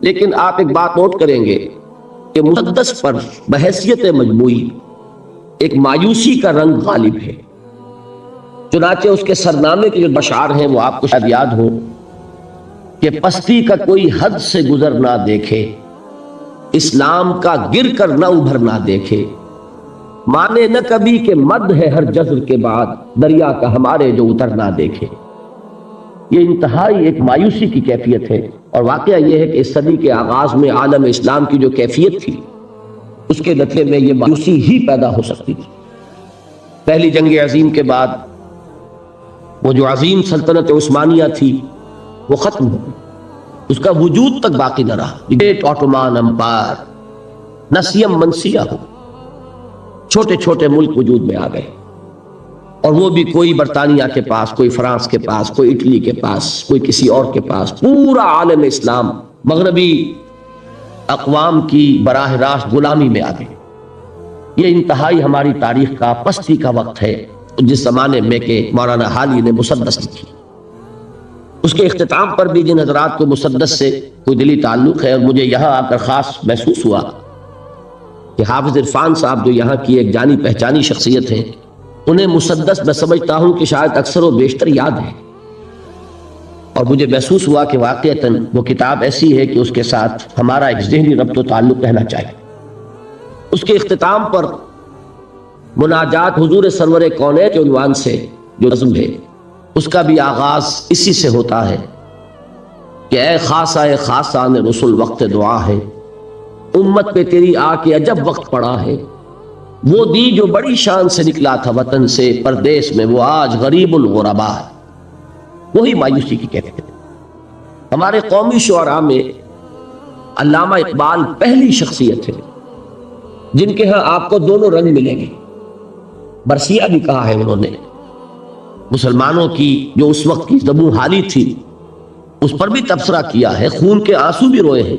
لیکن آپ ایک بات نوٹ کریں گے کہ مسدس پر بحیثیت مجموعی ایک مایوسی کا رنگ غالب ہے۔ چنانچہ اس کے سرنامے کے جو بشعار ہیں وہ آپ کو شاید یاد ہو کہ پستی کا کوئی حد سے گزر نہ دیکھے، اسلام کا گر کر نہ ابھر نہ دیکھے، مانے نہ کبھی کہ مد ہے ہر جزر کے بعد، دریا کا ہمارے جو اتر نہ دیکھے۔ یہ انتہائی ایک مایوسی کی کیفیت ہے، اور واقعہ یہ ہے کہ اس صدی کے آغاز میں عالم اسلام کی جو کیفیت تھی اس کے نتیجے میں یہ مایوسی ہی پیدا ہو سکتی تھی۔ پہلی جنگ عظیم کے بعد وہ جو عظیم سلطنت عثمانیہ تھی وہ ختم ہو گئی، اس کا وجود تک باقی نہ رہا۔ گریٹ آٹومان امپائر نسیم منسیہ ہو، چھوٹے چھوٹے ملک وجود میں آ گئے، اور وہ بھی کوئی برطانیہ کے پاس، کوئی فرانس کے پاس، کوئی اٹلی کے پاس، کوئی کسی اور کے پاس۔ پورا عالم اسلام مغربی اقوام کی براہ راست غلامی میں آ گئے۔ یہ انتہائی ہماری تاریخ کا پستی کا وقت ہے جس زمانے میں کہ مولانا حالی نے مسدس لکھی۔ اس کے اختتام پر بھی جن حضرات کو مسدس سے کوئی دلی تعلق ہے، اور مجھے یہاں آ کر خاص محسوس ہوا کہ حافظ عرفان صاحب جو یہاں کی ایک جانی پہچانی شخصیت ہیں، انہیں مسدس میں سمجھتا ہوں کہ شاید اکثر و بیشتر یاد ہے، اور مجھے محسوس ہوا کہ واقعتاً وہ کتاب ایسی ہے کہ اس کے ساتھ ہمارا ایک ذہنی ربط و تعلق رہنا چاہیے۔ اس کے اختتام پر مناجات حضور سرور کونین کے عنوان سے جو نظم ہے اس کا بھی آغاز اسی سے ہوتا ہے کہ اے خاصہ خاصان رسول وقت دعا ہے، امت پہ تیری آ کے عجب وقت پڑا ہے، وہ دی جو بڑی شان سے نکلا تھا وطن سے، پردیس میں وہ آج غریب الغربا ہے۔ وہی مایوسی کی کیفیت ہے۔ ہمارے قومی شعراء میں علامہ اقبال پہلی شخصیت ہے جن کے ہاں آپ کو دونوں رنگ ملیں گے۔ برسیہ بھی کہا ہے انہوں نے، مسلمانوں کی جو اس وقت کی زبوں حالی تھی اس پر بھی تبصرہ کیا ہے، خون کے آنسو بھی روئے ہیں،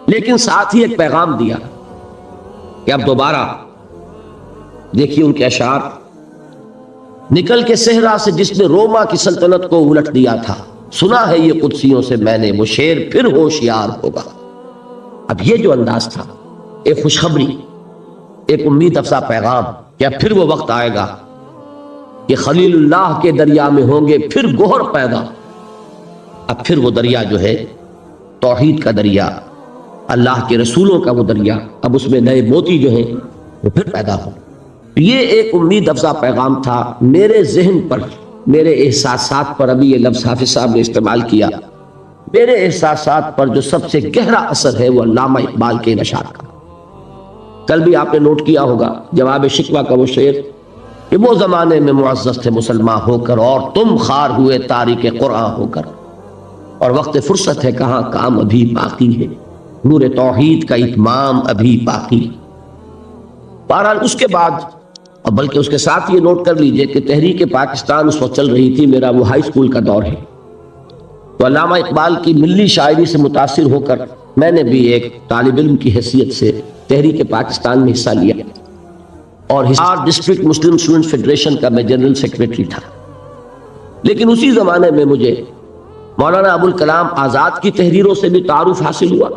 لیکن ساتھ ہی ایک پیغام دیا کہ اب دوبارہ دیکھیے ان کے اشعار، نکل کے صحرا سے جس نے روما کی سلطنت کو الٹ دیا تھا، سنا ہے یہ قدسیوں سے میں نے، وہ شیر پھر ہوشیار ہوگا۔ اب یہ جو انداز تھا، ایک خوشخبری، ایک امید افزا پیغام کہ اب پھر وہ وقت آئے گا کہ خلیل اللہ کے دریا میں ہوں گے پھر گوہر پیدا۔ اب پھر وہ دریا جو ہے توحید کا دریا، اللہ کے رسولوں کا وہ دریا، اب اس میں نئے موتی جو ہیں وہ پھر پیدا ہو۔ یہ ایک امید افزا پیغام تھا میرے ذہن پر، میرے احساسات پر۔ ابھی یہ لفظ حافظ صاحب نے استعمال کیا، میرے احساسات پر جو سب سے گہرا اثر ہے وہ علامہ اقبال کے اشعار کا۔ کل بھی آپ نے نوٹ کیا ہوگا جواب شکوہ کا وہ شعر کہ وہ زمانے میں معزز تھے مسلمان ہو کر، اور تم خار ہوئے تاریک قرآن ہو کر، اور وقت فرصت ہے کہاں کام ابھی باقی ہے، نور توحید کا اتمام ابھی باقی۔ بہرحال اس کے بعد، اور بلکہ اس کے ساتھ یہ نوٹ کر لیجئے کہ تحریک پاکستان اس وقت چل رہی تھی، میرا وہ ہائی اسکول کا دور ہے، تو علامہ اقبال کی ملی شاعری سے متاثر ہو کر میں نے بھی ایک طالب علم کی حیثیت سے تحریک پاکستان میں حصہ لیا، اور ہسار ڈسٹرکٹ مسلم اسٹوڈنٹ فیڈریشن کا میں جنرل سیکریٹری تھا۔ لیکن اسی زمانے میں مجھے مولانا ابوالکلام آزاد کی تحریروں سے بھی تعارف حاصل ہوا،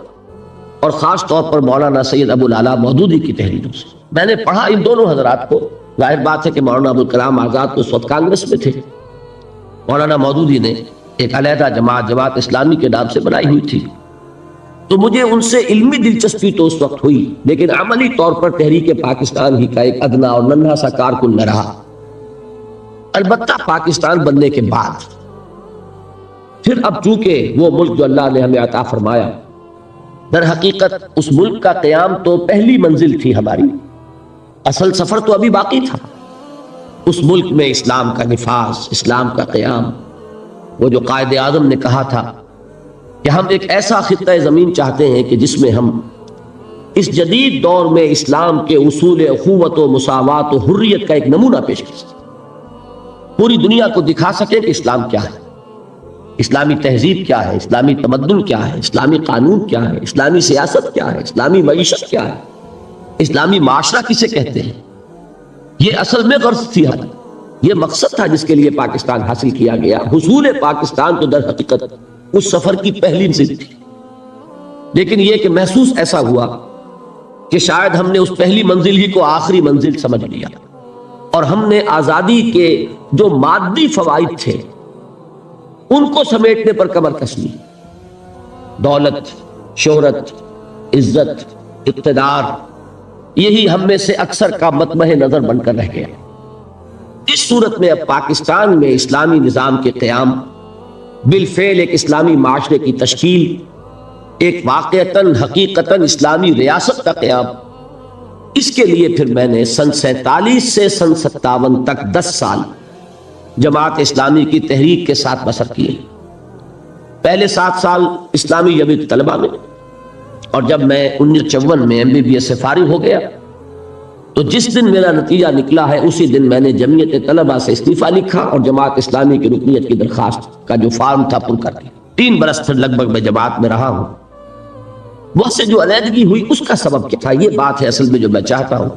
اور خاص طور پر مولانا سید ابو العلا مودودی کی تحریروں سے۔ میں نے پڑھا ان دونوں حضرات کو، ظاہر بات ہے کہ مولانا ابوالکلام آزاد تو اس وقت کانگریس میں تھے، مولانا مودودی نے ایک علیحدہ جماعت اسلامی کے نام سے بنائی ہوئی تھی، تو مجھے ان سے علمی دلچسپی تو اس وقت ہوئی، لیکن عملی طور پر تحریک پاکستان ہی کا ایک ادنا اور ننھا سا کارکن نہ رہا۔ البتہ پاکستان بننے کے بعد پھر اب چونکہ وہ ملک جو اللہ نے ہمیں عطا فرمایا، در حقیقت اس ملک کا قیام تو پہلی منزل تھی ہماری، اصل سفر تو ابھی باقی تھا۔ اس ملک میں اسلام کا نفاذ، اسلام کا قیام، وہ جو قائد اعظم نے کہا تھا کہ ہم ایک ایسا خطہ زمین چاہتے ہیں کہ جس میں ہم اس جدید دور میں اسلام کے اصول اخوت و مساوات و حریت کا ایک نمونہ پیش کر سکیں، پوری دنیا کو دکھا سکیں کہ اسلام کیا ہے، اسلامی تہذیب کیا ہے، اسلامی تمدن کیا ہے، اسلامی قانون کیا ہے، اسلامی سیاست کیا ہے، اسلامی معیشت کیا ہے، اسلامی معاشرہ کسے کہتے ہیں۔ یہ اصل میں غرض تھی ہماری، یہ مقصد تھا جس کے لیے پاکستان حاصل کیا گیا۔ حصول پاکستان تو در حقیقت اس سفر کی پہلی منزل تھی، لیکن یہ کہ محسوس ایسا ہوا کہ شاید ہم نے اس پہلی منزل ہی کو آخری منزل سمجھ لیا، اور ہم نے آزادی کے جو مادی فوائد تھے ان کو سمیٹنے پر کمر کس لی۔ دولت، شہرت، عزت، اقتدار، یہی ہم میں سے اکثر کا مطمع نظر بن کر رہ گیا۔ اس صورت میں اب پاکستان میں اسلامی نظام کے قیام، بالفعل ایک اسلامی معاشرے کی تشکیل، ایک واقعتاً حقیقتاً اسلامی ریاست کا قیام، اس کے لیے پھر میں نے سن 47 سے سن 57 تک 10 سال جماعت اسلامی کی تحریک کے ساتھ بسر کیے۔ پہلے 7 سال اسلامی جمعیت طلبہ میں، اور جب میں 1954 میں MBBS سے فارغ ہو گیا تو جس دن میرا نتیجہ نکلا ہے اسی دن میں نے جمعیت طلبہ سے استعفیٰ لکھا اور جماعت اسلامی کی رکنیت کی درخواست کا جو فارم تھا پر کر دیا۔ 3 برس پھر لگ بھگ میں جماعت میں رہا ہوں۔ وہ سے جو علیحدگی ہوئی اس کا سبب کیا تھا، یہ بات ہے اصل میں جو میں چاہتا ہوں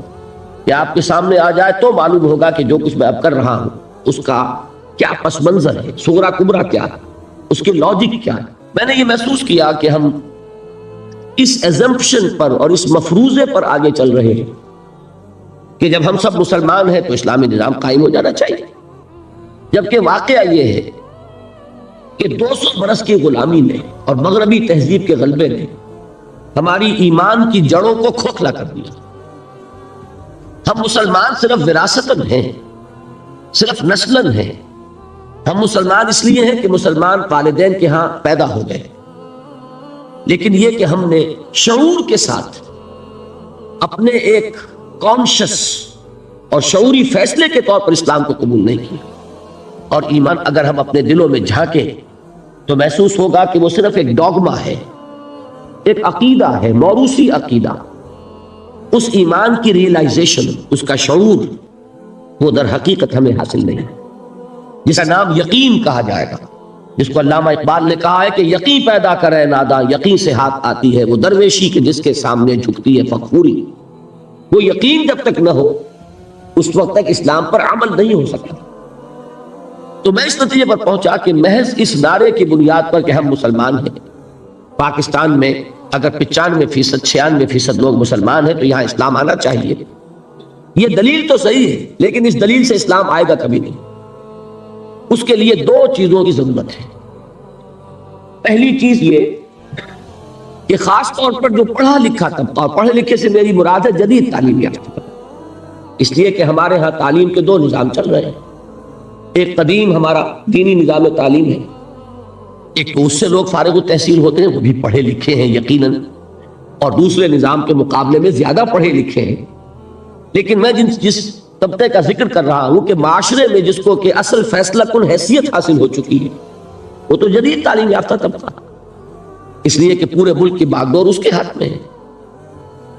کہ آپ کے سامنے آ جائے تو معلوم ہوگا کہ جو کچھ میں اب کر رہا ہوں اس کا کیا پس منظر ہے، صغرا کبرا کیا ہے، اس کے لاجک کیا ہے۔ میں نے یہ محسوس کیا کہ ہم اس ایزمپشن پر اور اس مفروضے پر آگے چل رہے ہیں کہ جب ہم سب مسلمان ہیں تو اسلامی نظام قائم ہو جانا چاہیے، جبکہ واقعہ یہ ہے کہ 200 برس کی غلامی نے اور مغربی تہذیب کے غلبے نے ہماری ایمان کی جڑوں کو کھوکھلا کر دیا۔ ہم مسلمان صرف وراثتاً ہیں، صرف نسلاً ہیں۔ ہم مسلمان اس لیے ہیں کہ مسلمان والدین کے ہاں پیدا ہو گئے، لیکن یہ کہ ہم نے شعور کے ساتھ اپنے ایک کانشس اور شعوری فیصلے کے طور پر اسلام کو قبول نہیں کیا۔ اور ایمان اگر ہم اپنے دلوں میں جھانکیں تو محسوس ہوگا کہ وہ صرف ایک ڈوگما ہے، ایک عقیدہ ہے، موروثی عقیدہ۔ اس ایمان کی ریئلائزیشن، اس کا شعور، وہ در حقیقت ہمیں حاصل نہیں، جس کا نام یقین کہا جائے گا، جس کو علامہ اقبال نے کہا ہے کہ یقین پیدا کرے ناداں، یقین سے ہاتھ آتی ہے وہ درویشی کے جس کے سامنے جھکتی ہے فخوری۔ وہ یقین جب تک نہ ہو اس وقت تک اسلام پر عمل نہیں ہو سکتا۔ تو میں اس نتیجے پر پہنچا کہ محض اس نعرے کی بنیاد پر کہ ہم مسلمان ہیں، پاکستان میں اگر 95%، 96% لوگ مسلمان ہیں تو یہاں اسلام آنا چاہیے۔ یہ دلیل تو صحیح ہے، لیکن اس دلیل سے اسلام آئے گا کبھی نہیں۔ اس کے لیے 2 چیزوں کی ضرورت ہے۔ پہلی چیز یہ کہ خاص طور پر جو پڑھا لکھا طبقہ، اور پڑھے لکھے سے میری مراد ہے جدید تعلیم یافتہ، اس لیے کہ ہمارے ہاں تعلیم کے 2 نظام چل رہے ہیں۔ ایک قدیم ہمارا دینی نظام تعلیم ہے، ایک تو اس سے لوگ فارغ التحصیل ہوتے ہیں، وہ بھی پڑھے لکھے ہیں یقیناً، اور دوسرے نظام کے مقابلے میں زیادہ پڑھے لکھے ہیں۔ لیکن میں جس طبقے کا ذکر کر رہا ہوں کہ معاشرے میں جس کو کہ اصل فیصلہ کن حیثیت حاصل ہو چکی ہے، وہ تو جدید تعلیم یافتہ طبقہ، اس لیے کہ پورے ملک کی باغ ڈور اس کے ہاتھ میں ہے۔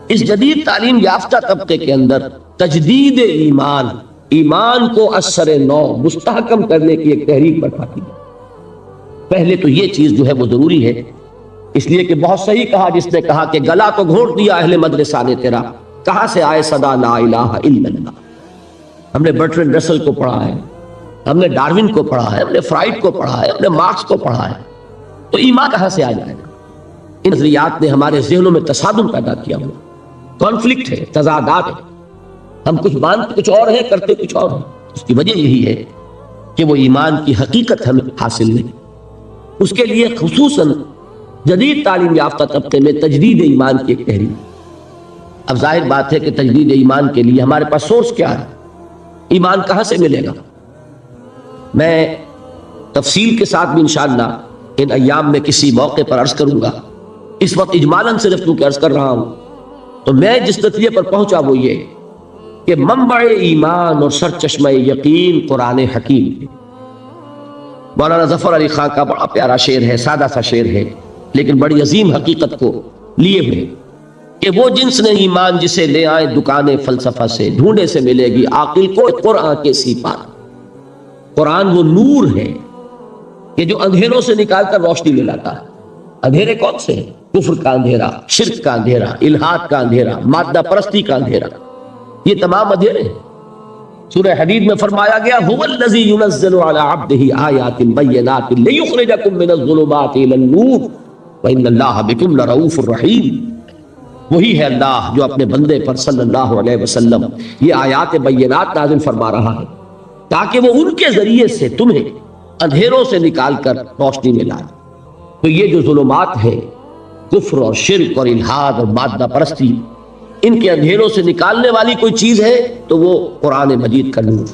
اس جدید تعلیم یافتہ طبقے کے اندر تجدید ایمان، ایمان کو اثر نو مستحکم کرنے کی ایک تحریک برپاتی ہے۔ پہلے تو یہ چیز جو ہے وہ ضروری ہے، اس لیے کہ بہت صحیح کہا جس نے کہا کہ گلا تو گھونٹ دیا اہل مدرسہ نے تیرا، کہاں سے آئے صدا لا الہ الا اللہ۔ ہم نے برٹرینڈ رسل کو پڑھا ہے، ہم نے ڈاروین کو پڑھا ہے، ہم نے فرائڈ کو پڑھا ہے، ہم نے مارکس کو پڑھا ہے، تو ایمان کہاں سے آ جائے گا؟ ان نظریات نے ہمارے ذہنوں میں تصادم پیدا کیا ہوا، کانفلکٹ ہے، تضادات ہے، ہم کچھ مانتے کچھ اور ہیں، کرتے کچھ اور ہیں۔ اس کی وجہ یہی ہے کہ وہ ایمان کی حقیقت ہمیں حاصل نہیں۔ اس کے لیے خصوصاً جدید تعلیم یافتہ طبقے میں تجدید ایمان کی ایک تحریک۔ اب ظاہر بات ہے کہ تجدید ایمان کے لیے ہمارے پاس سورس کیا ہے، ایمان کہاں سے ملے گا؟ میں تفصیل کے ساتھ بھی انشاءاللہ ان ایام میں کسی موقع پر عرض کروں گا، اس وقت اجمالاً صرف کیونکہ عرض کر رہا ہوں۔ تو میں جس نتیجے پر پہنچا وہ یہ کہ منبع ایمان اور سرچشمہ یقین قرآن حکیم ہے۔ مولانا ظفر علی خان کا بڑا پیارا شعر ہے، سادہ سا شعر ہے لیکن بڑی عظیم حقیقت کو لیے ہوئے، کہ وہ جنس نے ایمان جسے لے آئے دکان فلسفہ سے، ڈھونڈے سے ملے گی عاقل کو قرآن کے سیپار۔ قرآن وہ نور ہے کہ جو اندھیروں سے نکال کر روشنی میں لاتا ہے۔ اندھیرے کون سے ہیں؟ کفر کا اندھیرا، شرک کا اندھیرا، الحاد کا اندھیرا، مادہ پرستی کا اندھیرا، یہ تمام اندھیرے ہیں۔ سورہ حدید میں فرمایا گیا هو الذی ينزل على عبده آیات بینات لیخرجکم من الظلمات الی النور، وَإِنَّ اللَّهَ بِكُمْ لَرَؤُوفٌ الرَّحِيمٌ، وہی ہے اللہ جو اپنے بندے پر صلی اللہ علیہ وسلم یہ آیات بینات نازل فرما رہا ہے تاکہ وہ ان کے ذریعے سے تمہیں اندھیروں سے نکال کر روشنی میں لائے۔ تو یہ جو ظلمات ہیں، کفر اور شرک اور الحاد اور مادہ پرستی، ان کے اندھیروں سے نکالنے والی کوئی چیز ہے تو وہ قرآن مجید کا نور۔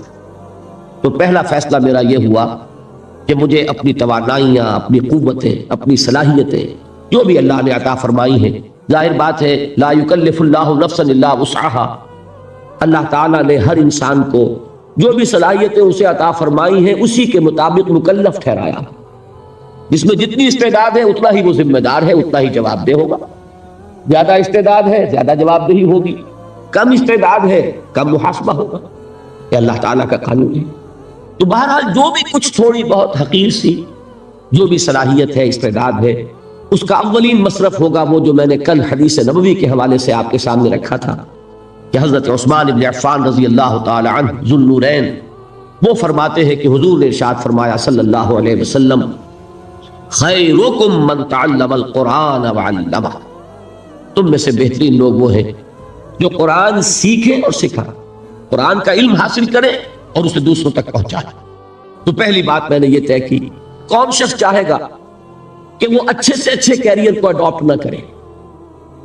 تو پہلا فیصلہ میرا یہ ہوا کہ مجھے اپنی توانائیاں، اپنی قوتیں، اپنی صلاحیتیں جو بھی اللہ نے عطا فرمائی ہیں، ظاہر بات ہے لا یکلف اللہ نفسا الا وسعها، اللہ تعالیٰ نے ہر انسان کو جو بھی صلاحیتیں اسے عطا فرمائی ہیں اسی کے مطابق مکلف ٹھہرایا۔ جس میں جتنی استعداد ہے اتنا ہی وہ ذمہ دار ہے، اتنا ہی جواب دہ ہوگا۔ زیادہ استعداد ہے زیادہ جواب دہی ہوگی، کم استعداد ہے کم محاسبہ ہوگا۔ یہ اللہ تعالیٰ کا قانون ہے۔ تو بہرحال جو بھی کچھ تھوڑی بہت حقیر سی جو بھی صلاحیت ہے، استعداد ہے، اس کا اولین مصرف ہوگا وہ جو میں نے کل حدیث نبوی کے حوالے سے آپ کے سامنے رکھا تھا کہ حضرت عثمان بن عفان رضی اللہ تعالی عنہ ذو النورین وہ فرماتے ہیں کہ حضور نے ارشاد فرمایا صلی اللہ علیہ وسلم خیرکم من تعلم القرآن وعلمہ، تم میں سے بہترین لوگ وہ ہیں جو قرآن سیکھیں اور سکھائیں، قرآن کا علم حاصل کریں اور اسے دوسروں تک پہنچائیں۔ تو پہلی بات میں نے یہ طے کی، کون شخص چاہے گا کہ وہ اچھے سے اچھے کیریئر کو اڈاپٹ نہ کرے؟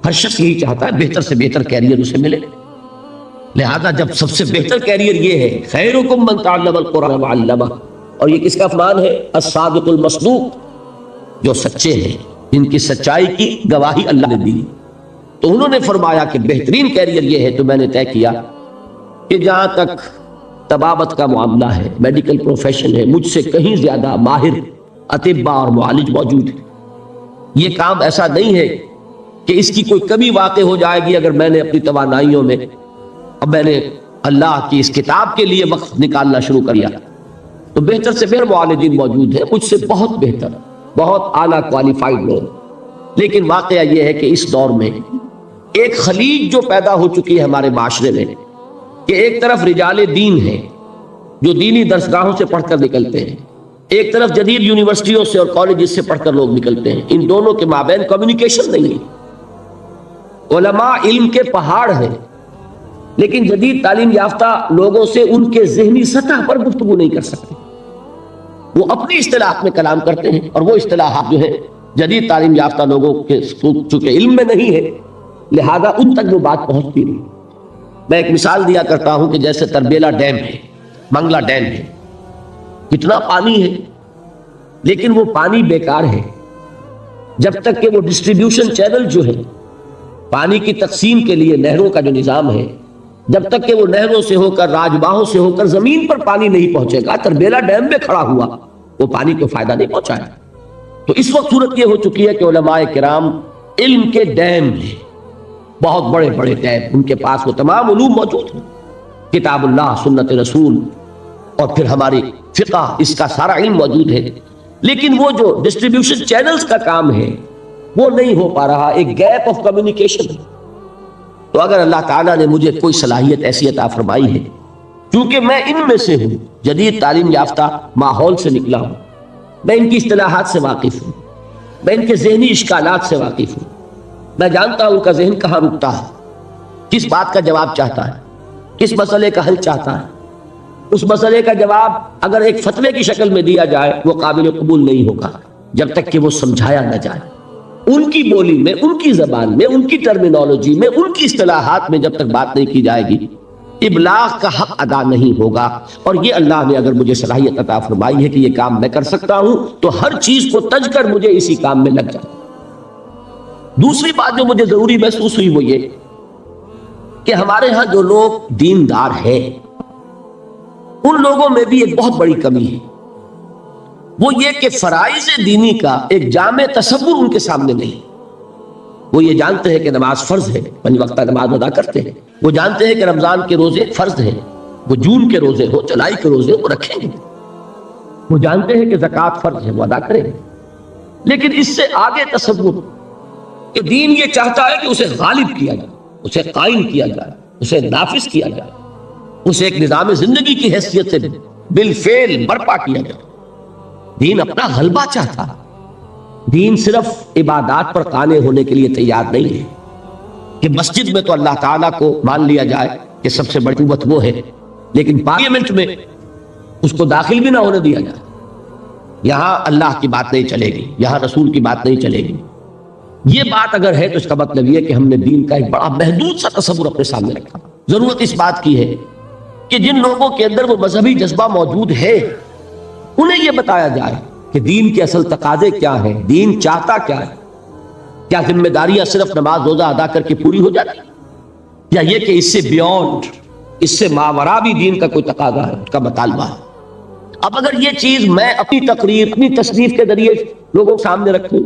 ہر شخص یہی چاہتا ہے بہتر سے بہتر کیریئر اسے ملے، لہذا جب سب سے بہتر کیریئر یہ ہے خیرکم من تعلم القرآن وعلمہ، اور یہ کس کا فرمان ہے؟ الصادق المصدوق، جو سچے ہیں، جن کی سچائی کی گواہی اللہ نے دی۔ تو انہوں نے فرمایا کہ بہترین کیریئر یہ ہے۔ تو میں نے طے کیا کہ جہاں تک طبابت کا معاملہ ہے، میڈیکل پروفیشن ہے، مجھ سے کہیں زیادہ ماہر اطباء اور معالج موجود ہیں۔ یہ کام ایسا نہیں ہے کہ اس کی کوئی کمی واقع ہو جائے گی اگر میں نے اپنی توانائیوں میں اب میں نے اللہ کی اس کتاب کے لیے وقت نکالنا شروع کر دیا۔ تو بہتر سے بہتر معالجین موجود ہیں، مجھ سے بہت بہتر، بہت اعلیٰ کوالیفائڈ لوگ۔ لیکن واقعہ یہ ہے کہ اس دور میں ایک خلیج جو پیدا ہو چکی ہے ہمارے معاشرے میں کہ ایک طرف رجال دین ہیں جو دینی درسگاہوں سے پڑھ کر نکلتے ہیں، ایک طرف جدید یونیورسٹیوں سے اور کالجز سے پڑھ کر لوگ نکلتے ہیں، ان دونوں کے مابین کمیونیکیشن نہیں ہے۔ علماء علم کے پہاڑ ہیں لیکن جدید تعلیم یافتہ لوگوں سے ان کے ذہنی سطح پر گفتگو نہیں کر سکتے، وہ اپنی اصطلاحات میں کلام کرتے ہیں، اور وہ اصطلاحات جو ہے جدید تعلیم یافتہ لوگوں کے چونکہ علم میں نہیں ہے لہذا ان تک وہ بات پہنچتی نہیں۔ میں ایک مثال دیا کرتا ہوں کہ جیسے تربیلا ڈیم ہے، منگلا ڈیم ہے، کتنا پانی ہے لیکن وہ پانی بیکار ہے جب تک کہ وہ ڈسٹریبیوشن چینل جو ہے پانی کی تقسیم کے لیے نہروں کا جو نظام ہے، جب تک کہ وہ نہروں سے ہو کر راجباہوں سے ہو کر زمین پر پانی نہیں پہنچے گا، تربیلا ڈیم میں کھڑا ہوا وہ پانی کو فائدہ نہیں پہنچائے۔ تو اس وقت صورت یہ ہو چکی ہے کہ علماء کرام علم کے ڈیم ہیں، بہت بڑے بڑے ڈیم، ان کے پاس وہ تمام علوم موجود ہیں، کتاب اللہ، سنت رسول اور پھر ہماری فقہ، اس کا سارا علم موجود ہے، لیکن وہ جو ڈسٹریبیوشن چینلز کا کام ہے وہ نہیں ہو پا رہا، ایک گیپ آف کمیونیکیشن ہے۔ تو اگر اللہ تعالیٰ نے مجھے کوئی صلاحیت ایسی عطا فرمائی ہے، چونکہ میں ان میں سے ہوں، جدید تعلیم یافتہ ماحول سے نکلا ہوں، میں ان کی اصطلاحات سے واقف ہوں، میں ان کے ذہنی اشکالات سے واقف ہوں، میں جانتا ہوں ان کا ذہن کہاں رکتا ہے، کس بات کا جواب چاہتا ہے، کس مسئلے کا حل چاہتا ہے۔ اس مسئلے کا جواب اگر ایک فتوے کی شکل میں دیا جائے وہ قابل قبول نہیں ہوگا جب تک کہ وہ سمجھایا نہ جائے، ان کی بولی میں، ان کی زبان میں، ان کی ٹرمینالوجی میں، ان کی اصطلاحات میں جب تک بات نہیں کی جائے گی ابلاغ کا حق ادا نہیں ہوگا۔ اور یہ اللہ نے اگر مجھے صلاحیت عطا فرمائی ہے کہ یہ کام میں کر سکتا ہوں تو ہر چیز کو تج کر مجھے اسی کام میں لگ جاتا۔ دوسری بات جو مجھے ضروری محسوس ہوئی وہ یہ کہ ہمارے ہاں جو لوگ دیندار ہیں ان لوگوں میں بھی ایک بہت بڑی کمی ہے، وہ یہ کہ فرائض دینی کا ایک جامع تصور ان کے سامنے نہیں۔ وہ یہ جانتے ہیں کہ نماز فرض ہے، پنج وقتہ نماز ادا کرتے ہیں، وہ جانتے ہیں کہ رمضان کے روزے فرض ہیں، وہ جون کے روزے ہو، جولائی کے روزے وہ رکھیں گے، وہ جانتے ہیں کہ زکوٰۃ فرض ہے، وہ ادا کریں گے، لیکن اس سے آگے تصور کہ دین یہ چاہتا ہے کہ اسے غالب کیا جائے، اسے قائم کیا جائے، اسے نافذ کیا جائے، اسے ایک نظام زندگی کی حیثیت سے بالفعل برپا کیا جائے۔ دین اپنا غلبہ چاہتا ہے، دین صرف عبادات پر قانے ہونے کے لیے تیار نہیں ہے کہ مسجد میں تو اللہ تعالیٰ کو مان لیا جائے کہ سب سے بڑی قوت وہ ہے، لیکن پارلیمنٹ میں اس کو داخل بھی نہ ہونے دیا جائے۔ یہاں اللہ کی بات نہیں چلے گی، یہاں رسول کی بات نہیں چلے گی۔ یہ بات اگر ہے تو اس کا مطلب یہ کہ ہم نے دین کا ایک بڑا محدود سا تصور اپنے سامنے رکھا۔ ضرورت اس بات کی ہے کہ جن لوگوں کے اندر وہ مذہبی جذبہ موجود ہے انہیں یہ بتایا جائے کہ دین کے اصل تقاضے کیا ہیں، دین چاہتا کیا ہے۔ کیا ذمہ داریاں صرف نماز روزہ ادا کر کے پوری ہو جاتی، یا یہ کہ اس سے بیونڈ، اس سے ماورا بھی دین کا کوئی تقاضا ہے، اس کا مطالبہ ہے۔ اب اگر یہ چیز میں اپنی تقریر، اپنی تصنیف کے ذریعے لوگوں کے سامنے رکھوں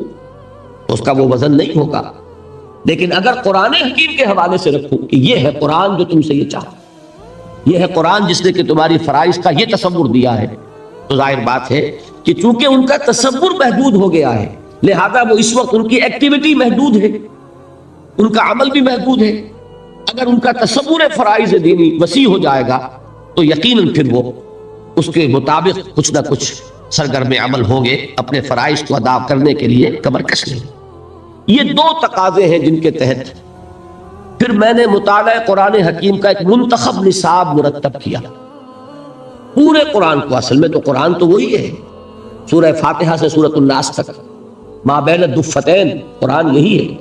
تو اس کا وہ وزن نہیں ہوگا، لیکن اگر قرآن حکیم کے حوالے سے رکھوں کہ یہ ہے قرآن جو تم سے یہ چاہتا، یہ ہے قرآن جس نے کہ تمہاری فرائض کا یہ تصور دیا ہے، تو ظاہر بات ہے کہ چونکہ ان کا تصور محدود ہو گیا ہے، لہذا وہ اس وقت ان کی ایکٹیویٹی محدود ہے، ان کا عمل بھی محدود ہے۔ اگر ان کا تصور فرائض دینی وسیع ہو جائے گا تو یقیناً پھر وہ اس کے مطابق کچھ نہ کچھ سرگرم عمل ہوں گے، اپنے فرائض کو ادا کرنے کے لیے کمر کش لیں۔ یہ دو تقاضے ہیں جن کے تحت پھر میں نے مطالعہ قرآن حکیم کا ایک منتخب نصاب مرتب کیا۔ پورے قرآن کو، اصل میں تو قرآن تو وہی ہے، سورہ فاتحہ سے سورۃ الناس تک، ما بین الدفتین، قرآن یہی ہے،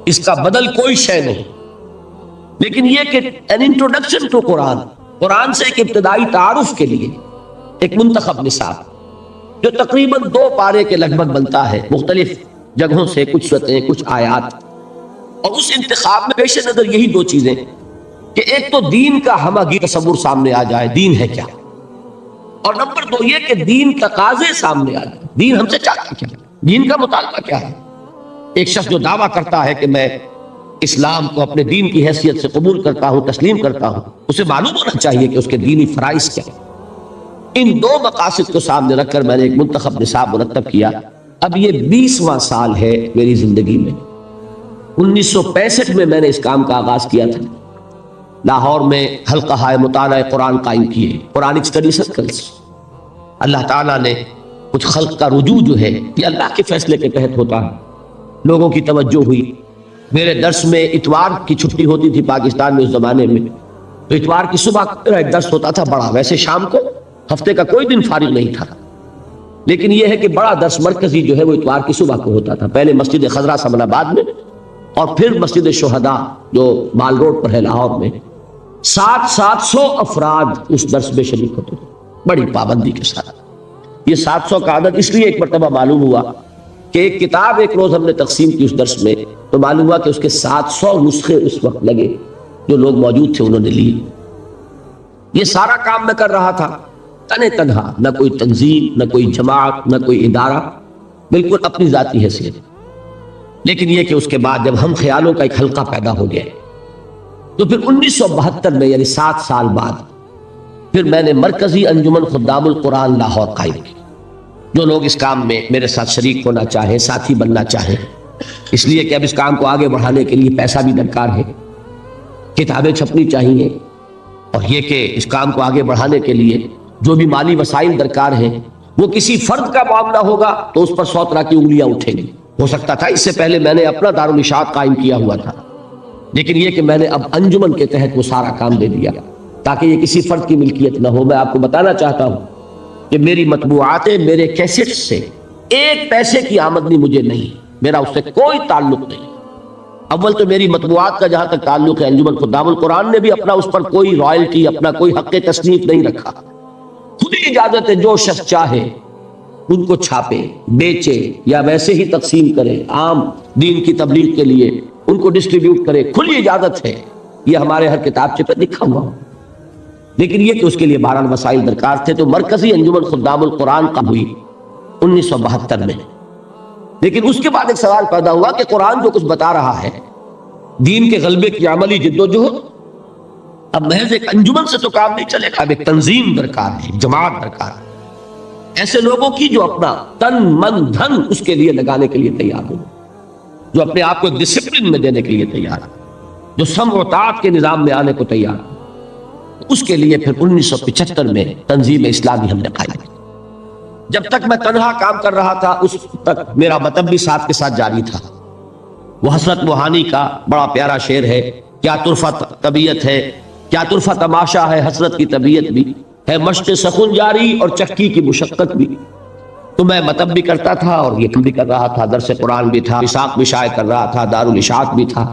اس کا بدل کوئی شے نہیں۔ لیکن یہ کہ an introduction to قرآن، قرآن سے ایک ابتدائی تعارف کے لیے ایک منتخب نصاب جو تقریباً 2 پارے کے لگ بھگ بنتا ہے، مختلف جگہوں سے کچھ سورتیں، کچھ آیات، اور اس انتخاب میں پیش نظر یہی 2 چیزیں کہ ایک تو دین کا ہمگیر تصور سامنے آ جائے، دین ہے کیا، اور نمبر 2 یہ کہ دین تقاضے سامنے آ جائے، دین ہم سے چاہتا کیا، دین کا مطالبہ کیا ہے۔ ایک شخص جو دعویٰ کرتا ہے کہ میں اسلام کو اپنے دین کی حیثیت سے قبول کرتا ہوں، تسلیم کرتا ہوں، اسے معلوم ہونا چاہیے کہ اس کے دینی فرائض کیا ہیں۔ ان 2 مقاصد کو سامنے رکھ کر میں نے ایک منتخب نصاب مرتب کیا۔ اب یہ 20واں سال ہے میری زندگی میں۔ 1965 میں میں نے اس کام کا آغاز کیا تھا، لاہور میں حلقہ مطالعہ قرآن قائم کیے، قرآنک اسٹڈی سرکلز۔ اللہ تعالیٰ نے کچھ خلق کا رجوع جو ہے یہ اللہ کے فیصلے کے تحت ہوتا ہے، لوگوں کی توجہ ہوئی۔ میرے درس میں اتوار کی چھٹی ہوتی تھی پاکستان میں اس زمانے میں، تو اتوار کی صبح میرا ایک درس ہوتا تھا بڑا، ویسے شام کو ہفتے کا کوئی دن فارغ نہیں تھا، لیکن یہ ہے کہ بڑا درس مرکزی جو ہے وہ اتوار کی صبح کو ہوتا تھا، پہلے مسجد خضرا سمن آباد میں اور پھر مسجد شہداء جو مال روڈ پر ہے لاہور میں۔ 700 افراد اس درس میں شریک ہوتے تھے بڑی پابندی کے ساتھ۔ یہ 700 کا عدد اس لیے ایک مرتبہ معلوم ہوا کہ ایک کتاب ایک روز ہم نے تقسیم کی اس درس میں، تو معلوم ہوا کہ اس کے 700 نسخے اس وقت لگے، جو لوگ موجود تھے انہوں نے لیے۔ یہ سارا کام میں کر رہا تھا تنے تنہا، نہ کوئی تنظیم، نہ کوئی جماعت، نہ کوئی ادارہ، بالکل اپنی ذاتی حیثیت۔ لیکن یہ کہ اس کے بعد جب ہم خیالوں کا ایک حلقہ پیدا ہو گیا تو پھر 1972 میں، یعنی 7 سال بعد، پھر میں نے مرکزی انجمن خدام القرآن لاہور قائم کی۔ جو لوگ اس کام میں میرے ساتھ شریک ہونا چاہیں، ساتھی بننا چاہیں، اس لیے کہ اب اس کام کو آگے بڑھانے کے لیے پیسہ بھی درکار ہے، کتابیں چھپنی چاہیے، اور یہ کہ اس کام کو آگے بڑھانے کے لیے جو بھی مالی وسائل درکار ہیں، وہ کسی فرد کا معاملہ ہوگا تو اس پر 100 طرح کی انگلیاں اٹھیں گی۔ ہو سکتا تھا اس سے پہلے میں نے اپنا دارالاشاعت قائم کیا ہوا تھا، لیکن یہ کہ میں نے اب انجمن کے تحت وہ سارا کام دے دیا تاکہ یہ کسی فرد کی ملکیت نہ ہو۔ میں آپ کو بتانا چاہتا ہوں کہ میری مطبوعات، میرے کیسٹ سے 1 پیسے کی آمدنی مجھے نہیں، میرا اس سے کوئی تعلق نہیں۔ اول تو میری مطبوعات کا جہاں تک تعلق ہے، انجمن خدام القرآن نے بھی اپنا اس پر کوئی رائلٹی، اپنا کوئی حق تصنیف نہیں رکھا، خود ہی اجازت ہے جو شخص چاہے ان کو چھاپے، بیچے یا ویسے ہی تقسیم کرے، عام دین کی تبلیغ کے لیے ان کو ڈسٹریبیوٹ کرے، کھلی اجازت ہے، یہ ہمارے ہر کتابچے پہ لکھا ہوا۔ لیکن یہ کہ اس کے لیے بہرحال وسائل درکار تھے، تو مرکزی انجمن خدام القرآن قائم ہوئی 1972 میں۔ لیکن اس کے بعد ایک سوال پیدا ہوا کہ قرآن جو کچھ بتا رہا ہے، دین کے غلبے کی عملی جدوجہد، اب محض ایک انجمن سے تو کام نہیں چلے گا، اب ایک تنظیم درکار ہے، جماعت درکار ہے، ایسے لوگوں کی جو اپنا تن من دھن اس کے لیے لگانے کے لیے تیار ہو، جو اپنے آپ کو ایک ڈسپلن میں دینے کے لیے تیار ہے، جو سمع و طاعت کے نظام میں آنے کو تیار ہے۔ اس کے لیے پھر 1975 میں تنظیم اسلامی ہم نے قائم کی۔ جب تک میں تنہا کام کر رہا تھا اس تک میرا مطلب بھی ساتھ کے ساتھ جاری تھا۔ وہ حسرت موہانی کا بڑا پیارا شعر ہے، کیا طرفہ طبیعت ہے، کیا طرفہ تماشا ہے حسرت کی طبیعت بھی ہے، مشق سخن جاری اور چکی کی مشقت بھی۔ تو میں مطلب بھی کرتا تھا اور یہ بھی کر رہا تھا، درس قرآن بھی تھا، وثاق بھی شائع کر رہا تھا، دارالاشاعت بھی تھا۔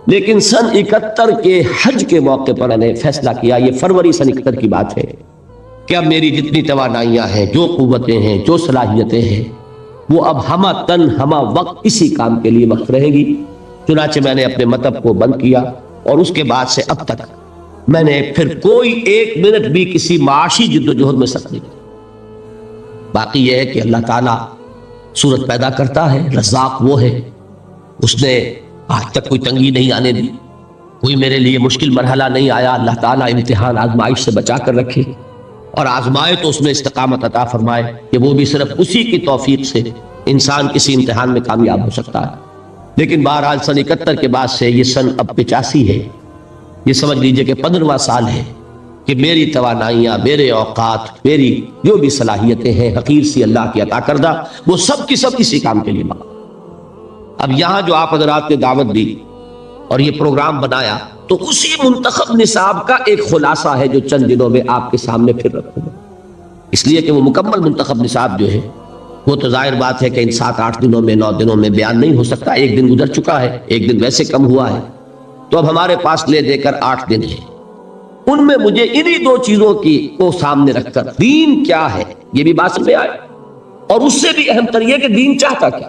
لیکن سن 71 کے حج کے موقع پر میں نے فیصلہ کیا، یہ فروری سن 71 کی بات ہے، کہ اب میری جتنی توانائیاں ہیں، جو قوتیں ہیں، جو صلاحیتیں ہیں، وہ اب ہمہ تن ہمہ وقت اسی کام کے لیے وقف رہے گی۔ چنانچہ میں نے اپنے مطلب کو بند کیا، اور اس کے بعد سے اب تک میں نے پھر کوئی ایک منٹ بھی کسی معاشی جد و جہد میں صرف نہیں کیا۔ باقی یہ ہے کہ اللہ تعالیٰ صورت پیدا کرتا ہے، رزاق وہ ہے، اس نے آج تک کوئی تنگی نہیں آنے دی، کوئی میرے لیے مشکل مرحلہ نہیں آیا۔ اللہ تعالیٰ امتحان آزمائش سے بچا کر رکھے، اور آزمائے تو اس میں استقامت عطا فرمائے، کہ وہ بھی صرف اسی کی توفیق سے انسان کسی امتحان میں کامیاب ہو سکتا ہے۔ لیکن بہرحال سن 71 کے بعد سے یہ سن اب 85 ہے، یہ سمجھ لیجئے کہ 15واں سال ہے کہ میری توانائیاں، میرے اوقات، میری جو بھی صلاحیتیں ہیں حقیر سی اللہ کی عطا کردہ، وہ سب کی سب اسی کام کے لیے مقام۔ اب یہاں جو آپ حضرات نے دعوت دی اور یہ پروگرام بنایا، تو اسی منتخب نصاب کا ایک خلاصہ ہے جو چند دنوں میں آپ کے سامنے پھر رکھوں گا، اس لیے کہ وہ مکمل منتخب نصاب جو ہے وہ تو ظاہر بات ہے کہ ان 7-8 دنوں میں 9 دنوں میں بیان نہیں ہو سکتا۔ ایک دن گزر چکا ہے، ایک دن ویسے کم ہوا ہے، تو اب ہمارے پاس لے دے کر 8 دن ہیں۔ ان میں مجھے انہی 2 چیزوں کی کو سامنے رکھ کر دین کیا ہے یہ بھی بات میں آئے، اور اس سے بھی اہم تر یہ کہ دین چاہتا کیا،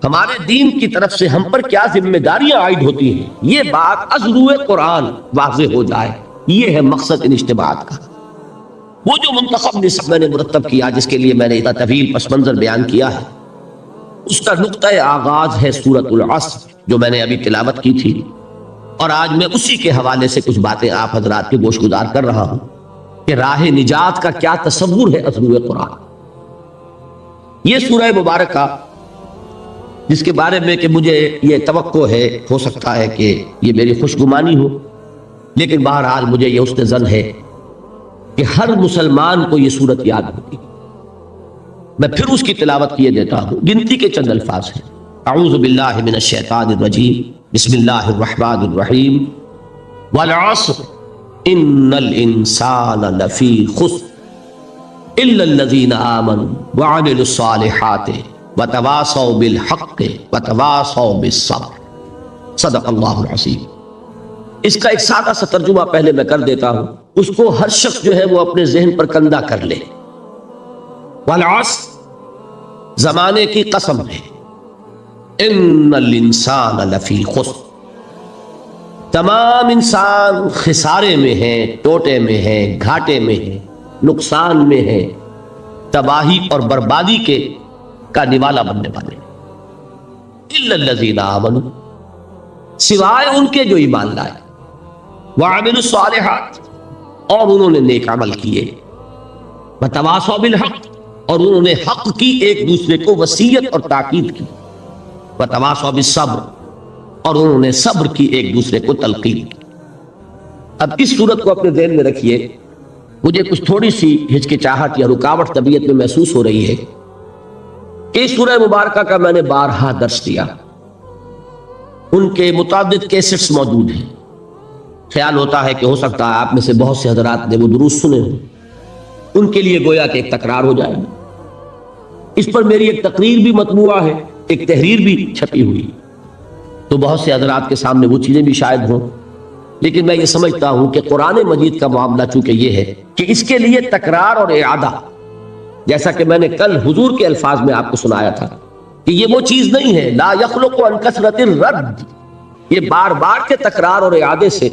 ہمارے دین کی طرف سے ہم پر کیا ذمہ داریاں عائد ہوتی ہیں، یہ بات از روئے قرآن واضح ہو جائے۔ یہ ہے مقصد ان اجتماعات کا۔ وہ جو منتخب نصاب میں نے مرتب کیا، جس کے لیے میں نے اتنا طویل پس منظر بیان کیا ہے، اس کا نقطہ آغاز ہے سورۃ العصر جو میں نے ابھی تلاوت کی تھی، اور آج میں اسی کے حوالے سے کچھ باتیں آپ حضرات کے گوش گزار کر رہا ہوں کہ راہ نجات کا کیا تصور ہے از روئے قرآن۔ یہ سورہ مبارکہ جس کے بارے میں کہ مجھے یہ توقع ہے، ہو سکتا ہے کہ یہ میری خوشگمانی ہو، لیکن بہرحال مجھے یہ حسن ظن ہے کہ ہر مسلمان کو یہ سورت یاد ہوگی۔ میں پھر اس کی تلاوت کیے دیتا ہوں، گنتی کے چند الفاظ ہیں۔ اعوذ باللہ من الشیطان الرجیم، بسم اللہ الرحمن الرحیم، والعصر ان الانسان لفی خسر الا الذین آمنوا وعملوا الصالحات وتواصوا بالحق وتواصوا بالصبر، صدق اللہ العظیم۔ اس کا ایک سادہ سا ترجمہ پہلے میں کر دیتا ہوں، اس کو ہر شخص جو ہے وہ اپنے ذہن پر کندہ کر لے۔ والعصر زمانے کی قسم ہے، ان الانسان لفی خسر، تمام انسان خسارے میں ہیں، ٹوٹے میں ہیں، گھاٹے میں ہیں، نقصان میں ہیں، تباہی اور بربادی کے کا نوالا بننے والے، الا الذین آمنوا، سوائے ان کے جو ایمان لائے، وعملوا الصالحات، اور انہوں نے نیک عمل کیے، وتواصوا بالحق، اور انہوں نے حق کی ایک دوسرے کو وصیت اور تاکید کی، وتواصوا بالصبر، اور انہوں نے صبر کی ایک دوسرے کو تلقین کی۔ اب اس صورت کو اپنے ذہن میں رکھیے، مجھے کچھ تھوڑی سی ہچکچاہٹ یا رکاوٹ طبیعت میں محسوس ہو رہی ہے کہ اس سورہ مبارکہ کا میں نے بارہا درس دیا، ان کے متعدد کیسٹس موجود ہیں، خیال ہوتا ہے کہ ہو سکتا ہے آپ میں سے بہت سے حضرات نے وہ دروس سنے ہوں، ان کے لیے گویا کہ ایک تکرار ہو جائے گی۔ اس پر میری ایک تقریر بھی مطبوعہ ہے، ایک تحریر بھی چھپی ہوئی، تو بہت سے حضرات کے سامنے وہ چیزیں بھی شاید ہوں، لیکن میں یہ سمجھتا ہوں کہ قرآن مجید کا معاملہ چونکہ یہ ہے کہ اس کے لیے تکرار اور اعادہ، جیسا کہ میں نے کل حضور کے الفاظ میں آپ کو سنایا تھا کہ یہ وہ چیز نہیں ہے، لا یخلق عن کثرت الرد، یہ بار بار کے تکرار اور اعادے سے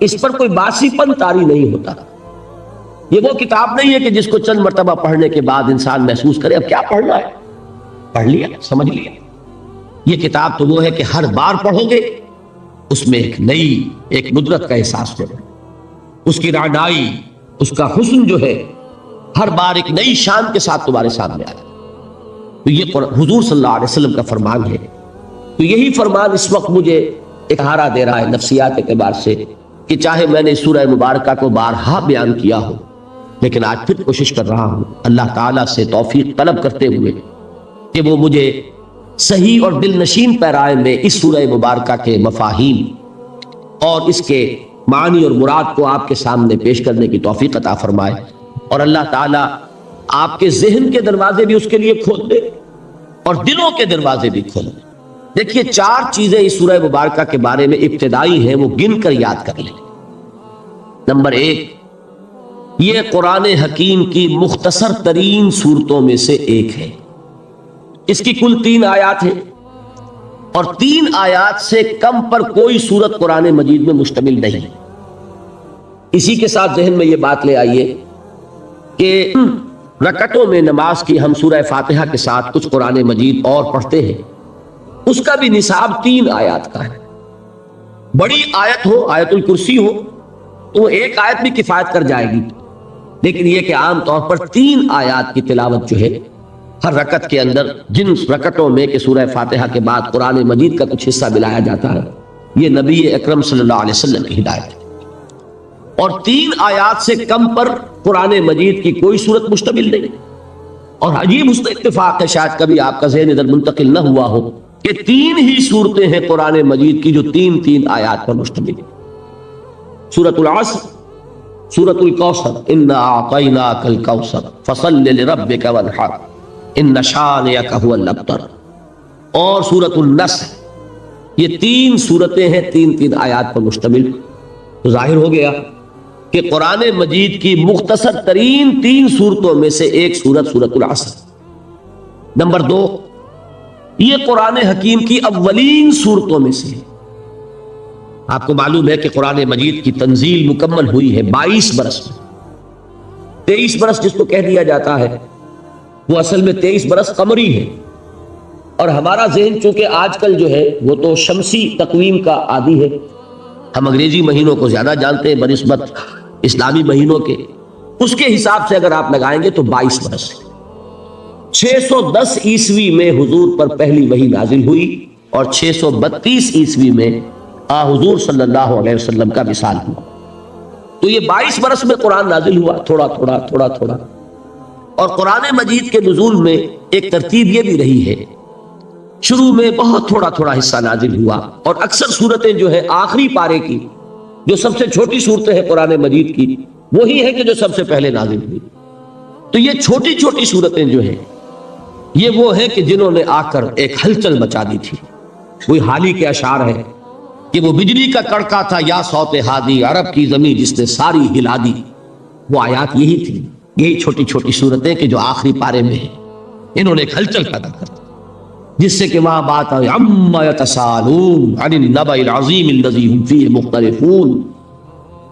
اس پر کوئی باسی پن طاری نہیں ہوتا۔ یہ وہ کتاب نہیں ہے کہ جس کو چند مرتبہ پڑھنے کے بعد انسان محسوس کرے اب کیا پڑھنا ہے، پڑھ لیا، سمجھ لیا۔ یہ کتاب تو وہ ہے کہ ہر بار پڑھو گے اس میں ایک نئی ایک ندرت کا احساس ہوگا، اس کی رعنائی، اس کا حسن جو ہے ہر بار ایک نئی شان کے ساتھ تمہارے سامنے آئے۔ تو یہ حضور صلی اللہ علیہ وسلم کا فرمان ہے، تو یہی فرمان اس وقت مجھے ایک سہارا دے رہا ہے نفسیات اعتبار سے، کہ چاہے میں نے سورہ مبارکہ کو بارہا بیان کیا ہو، لیکن آج پھر کوشش کر رہا ہوں اللہ تعالیٰ سے توفیق طلب کرتے ہوئے کہ وہ مجھے صحیح اور دل نشین پیرائے میں اس سورہ مبارکہ کے مفاہیم اور اس کے معنی اور مراد کو آپ کے سامنے پیش کرنے کی توفیق عطا فرمائے، اور اللہ تعالیٰ آپ کے ذہن کے دروازے بھی اس کے لیے کھول دے اور دلوں کے دروازے بھی کھول دے۔ دیکھیے 4 چیزیں اس سورہ مبارکہ کے بارے میں ابتدائی ہیں، وہ گن کر یاد کر لیں۔ نمبر 1، یہ قرآن حکیم کی مختصر ترین صورتوں میں سے ایک ہے۔ اس کی کل 3 آیات ہیں، اور 3 آیات سے کم پر کوئی سورت قرآن مجید میں مشتمل نہیں ہے۔ اسی کے ساتھ ذہن میں یہ بات لے آئیے کہ رکعتوں میں نماز کی ہم سورہ فاتحہ کے ساتھ کچھ قرآن مجید اور پڑھتے ہیں، اس کا بھی نصاب 3 آیات کا ہے۔ بڑی آیت ہو، آیت الکرسی ہو، تو وہ 1 آیت بھی کفایت کر جائے گی، لیکن یہ کہ عام طور پر 3 آیات کی تلاوت جو ہے ہر رکعت کے اندر، جن رکعتوں میں کہ سورہ فاتحہ کے بعد قرآن مجید کا کچھ حصہ ملایا جاتا ہے، یہ نبی اکرم صلی اللہ علیہ وسلم کی ہدایت ہے۔ اور 3 آیات سے کم پر قرآن مجید کی کوئی صورت مشتمل نہیں، اور عجیب اس اتفاق ہے، شاید کبھی آپ کا ذہن ادھر منتقل نہ ہوا ہو کہ 3 ہی صورتیں ہیں قرآن مجید کی جو 3 آیات پر مشتمل ہیں۔ سورۃ العصر، سورۃ الکوثر، انا اعطیناک الکوثر فصل لربک وانحر ان شانئک ھو الابتر، اور سورۃ النصر۔ یہ 3 صورتیں ہیں 3 آیات پر مشتمل۔ تو ظاہر ہو گیا کہ قرآن مجید کی مختصر ترین 3 صورتوں میں سے ایک سورت سورۃ العصر۔ نمبر 2، یہ قرآن حکیم کی اولین صورتوں میں سے ہے۔ آپ کو معلوم ہے کہ قرآن مجید کی تنزیل مکمل ہوئی ہے 22 برس میں۔ 23 برس جس کو کہہ دیا جاتا ہے وہ اصل میں 23 برس قمری ہے، اور ہمارا ذہن چونکہ آج کل جو ہے وہ تو شمسی تقویم کا عادی ہے، ہم انگریزی مہینوں کو زیادہ جانتے ہیں بنسبت اسلامی مہینوں کے، اس کے حساب سے اگر آپ لگائیں گے تو 22 برس ہے۔ 610 عیسوی میں حضور پر پہلی وحی نازل ہوئی، اور 632 عیسوی میں حضور صلی اللہ علیہ وسلم کا وصال ہوا۔ تو یہ 22 برس میں قرآن نازل ہوا، تھوڑا تھوڑا تھوڑا تھوڑا۔ اور قرآن مجید کے نزول میں ایک ترتیب یہ بھی رہی ہے، شروع میں بہت تھوڑا تھوڑا حصہ نازل ہوا، اور اکثر صورتیں جو ہے آخری پارے کی جو سب سے چھوٹی صورتیں ہیں قرآن مجید کی، وہی ہے کہ جو سب سے پہلے نازل ہوئی۔ تو یہ چھوٹی چھوٹی صورتیں جو ہیں یہ وہ ہیں کہ جنہوں نے آ کر ایک ہلچل مچا دی تھی۔ وہی حالی کے اشعار ہے کہ وہ بجلی کا کڑکا تھا یا صوت ہادی، عرب کی زمین جس نے ساری ہلا دی۔ وہ آیات یہی تھی، یہی چھوٹی چھوٹی صورتیں کہ جو آخری پارے میں ہیں، انہوں نے ایک ہلچل پیدا کر دی، جس سے کہ وہاں بات ہے عما یتساءلون عن النبأ العظیم الذی هم فیہ مختلفون۔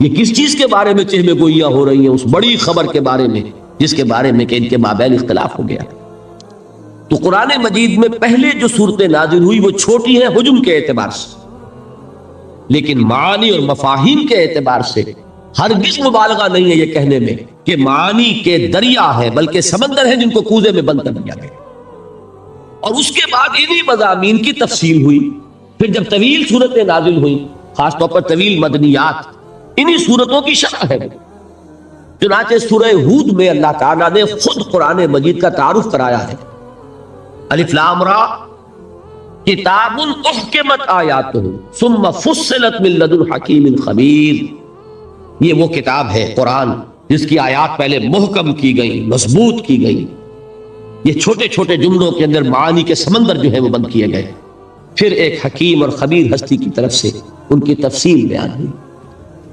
یہ کس چیز کے بارے میں چہمے گوئیاں ہو رہی ہیں؟ اس بڑی خبر کے بارے میں جس کے بارے میں کہ ان کے مابین اختلاف ہو گیا۔ تو قرآن مجید میں پہلے جو صورتیں نازل ہوئی وہ چھوٹی ہیں حجم کے اعتبار سے، لیکن معانی اور مفاہیم کے اعتبار سے ہرگز مبالغہ نہیں ہے یہ کہنے میں کہ معانی کے دریا ہے، بلکہ سمندر ہیں جن کو کوزے میں بند کر دیا گیا۔ اور اس کے بعد انہی مضامین کی تفصیل ہوئی۔ پھر جب طویل صورتیں نازل ہوئیں، خاص طور پر طویل مدنیات، انہی صورتوں کی شرح ہے۔ چنانچہ سورہ ہود میں اللہ تعالیٰ نے خود قرآن مجید کا تعارف کرایا ہے۔ الف لام را کتاب احکمت آیاتہ ثم فصلت من لدن حکیم خبیر۔ یہ وہ کتاب ہے قرآن جس کی آیات پہلے محکم کی گئی، مضبوط کی گئی، یہ چھوٹے چھوٹے جملوں کے اندر معانی کے سمندر جو ہے وہ بند کیے گئے، پھر ایک حکیم اور خبیر ہستی کی طرف سے ان کی تفصیل بیان ہوئی۔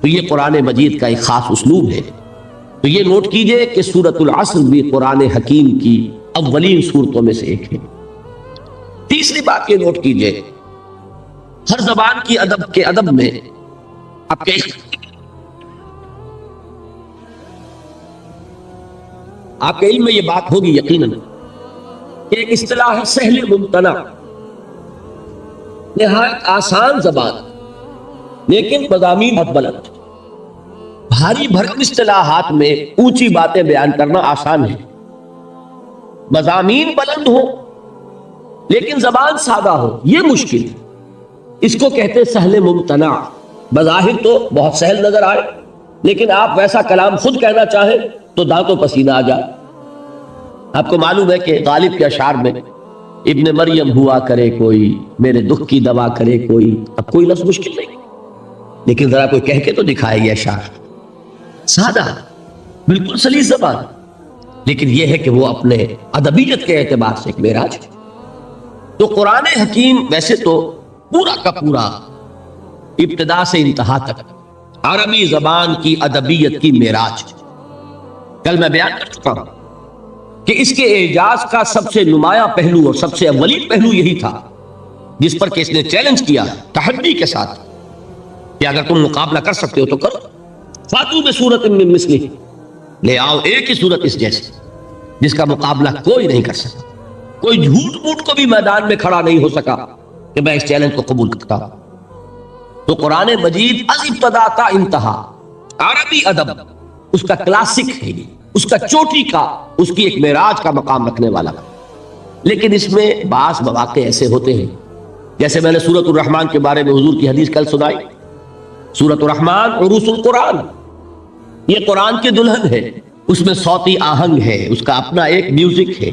تو یہ قرآن مجید کا ایک خاص اسلوب ہے۔ تو یہ نوٹ کیجئے کہ سورۃ العصر بھی قرآن حکیم کی اولین صورتوں میں سے ایک ہے۔ تیسری بات یہ نوٹ کیجئے، ہر زبان کی ادب کے ادب میں آپ کے علم میں یہ بات ہوگی یقیناً کہ ایک اصطلاح ہے سہل ممتنع، نہایت آسان زبان لیکن مضامین بہت بلند۔ بھاری بھرکم اصطلاحات میں اونچی باتیں بیان کرنا آسان ہے، مضامین بلند ہو لیکن زبان سادہ ہو یہ مشکل ہے۔ اس کو کہتے سہل ممتنع۔ بظاہر تو بہت سہل نظر آئے لیکن آپ ویسا کلام خود کہنا چاہیں تو دانتوں پسینہ آ جائے۔ آپ کو معلوم ہے کہ غالب کے اشعار میں ابن مریم ہوا کرے کوئی، میرے دکھ کی دوا کرے کوئی، اب کوئی لفظ مشکل نہیں، لیکن ذرا کوئی کہہ کے تو دکھائے یہ اشعار، سادہ بالکل سلیس زبان، لیکن یہ ہے کہ وہ اپنے ادبیت کے اعتبار سے ایک معراج۔ تو قرآن حکیم ویسے تو پورا کا پورا ابتدا سے انتہا تک عربی زبان کی ادبیت کی معراج۔ کل میں بیان کر چکا ہوں کہ اس کے اعجاز کا سب سے نمایاں پہلو اور سب سے اولین پہلو یہی تھا جس پر کہ اس نے چیلنج کیا تحدی کے ساتھ کہ اگر تم مقابلہ کر سکتے ہو تو کرو، فاتو بسورۃ من مثلہ، لے آؤ ایک ہی صورت اس جیسے جس کا مقابلہ کوئی نہیں کر سکا۔ کوئی جھوٹ موٹ کو بھی میدان میں کھڑا نہیں ہو سکا کہ میں اس چیلنج کو قبول کرتا ہوں۔ تو قرآن مجید از ابتدا تا انتہا عربی ادب اس کا کلاسک ہے، اس کا چوٹی کا، اس کی ایک معراج کا مقام رکھنے والا۔ لیکن اس میں بعض مواقع ایسے ہوتے ہیں، جیسے میں نے سورۃ الرحمن کے بارے میں حضور کی حدیث کل سنائی، سورۃ الرحمن عروس القرآن، یہ قرآن کے دلہن ہے، اس میں صوتی آہنگ ہے، اس کا اپنا ایک میوزک ہے،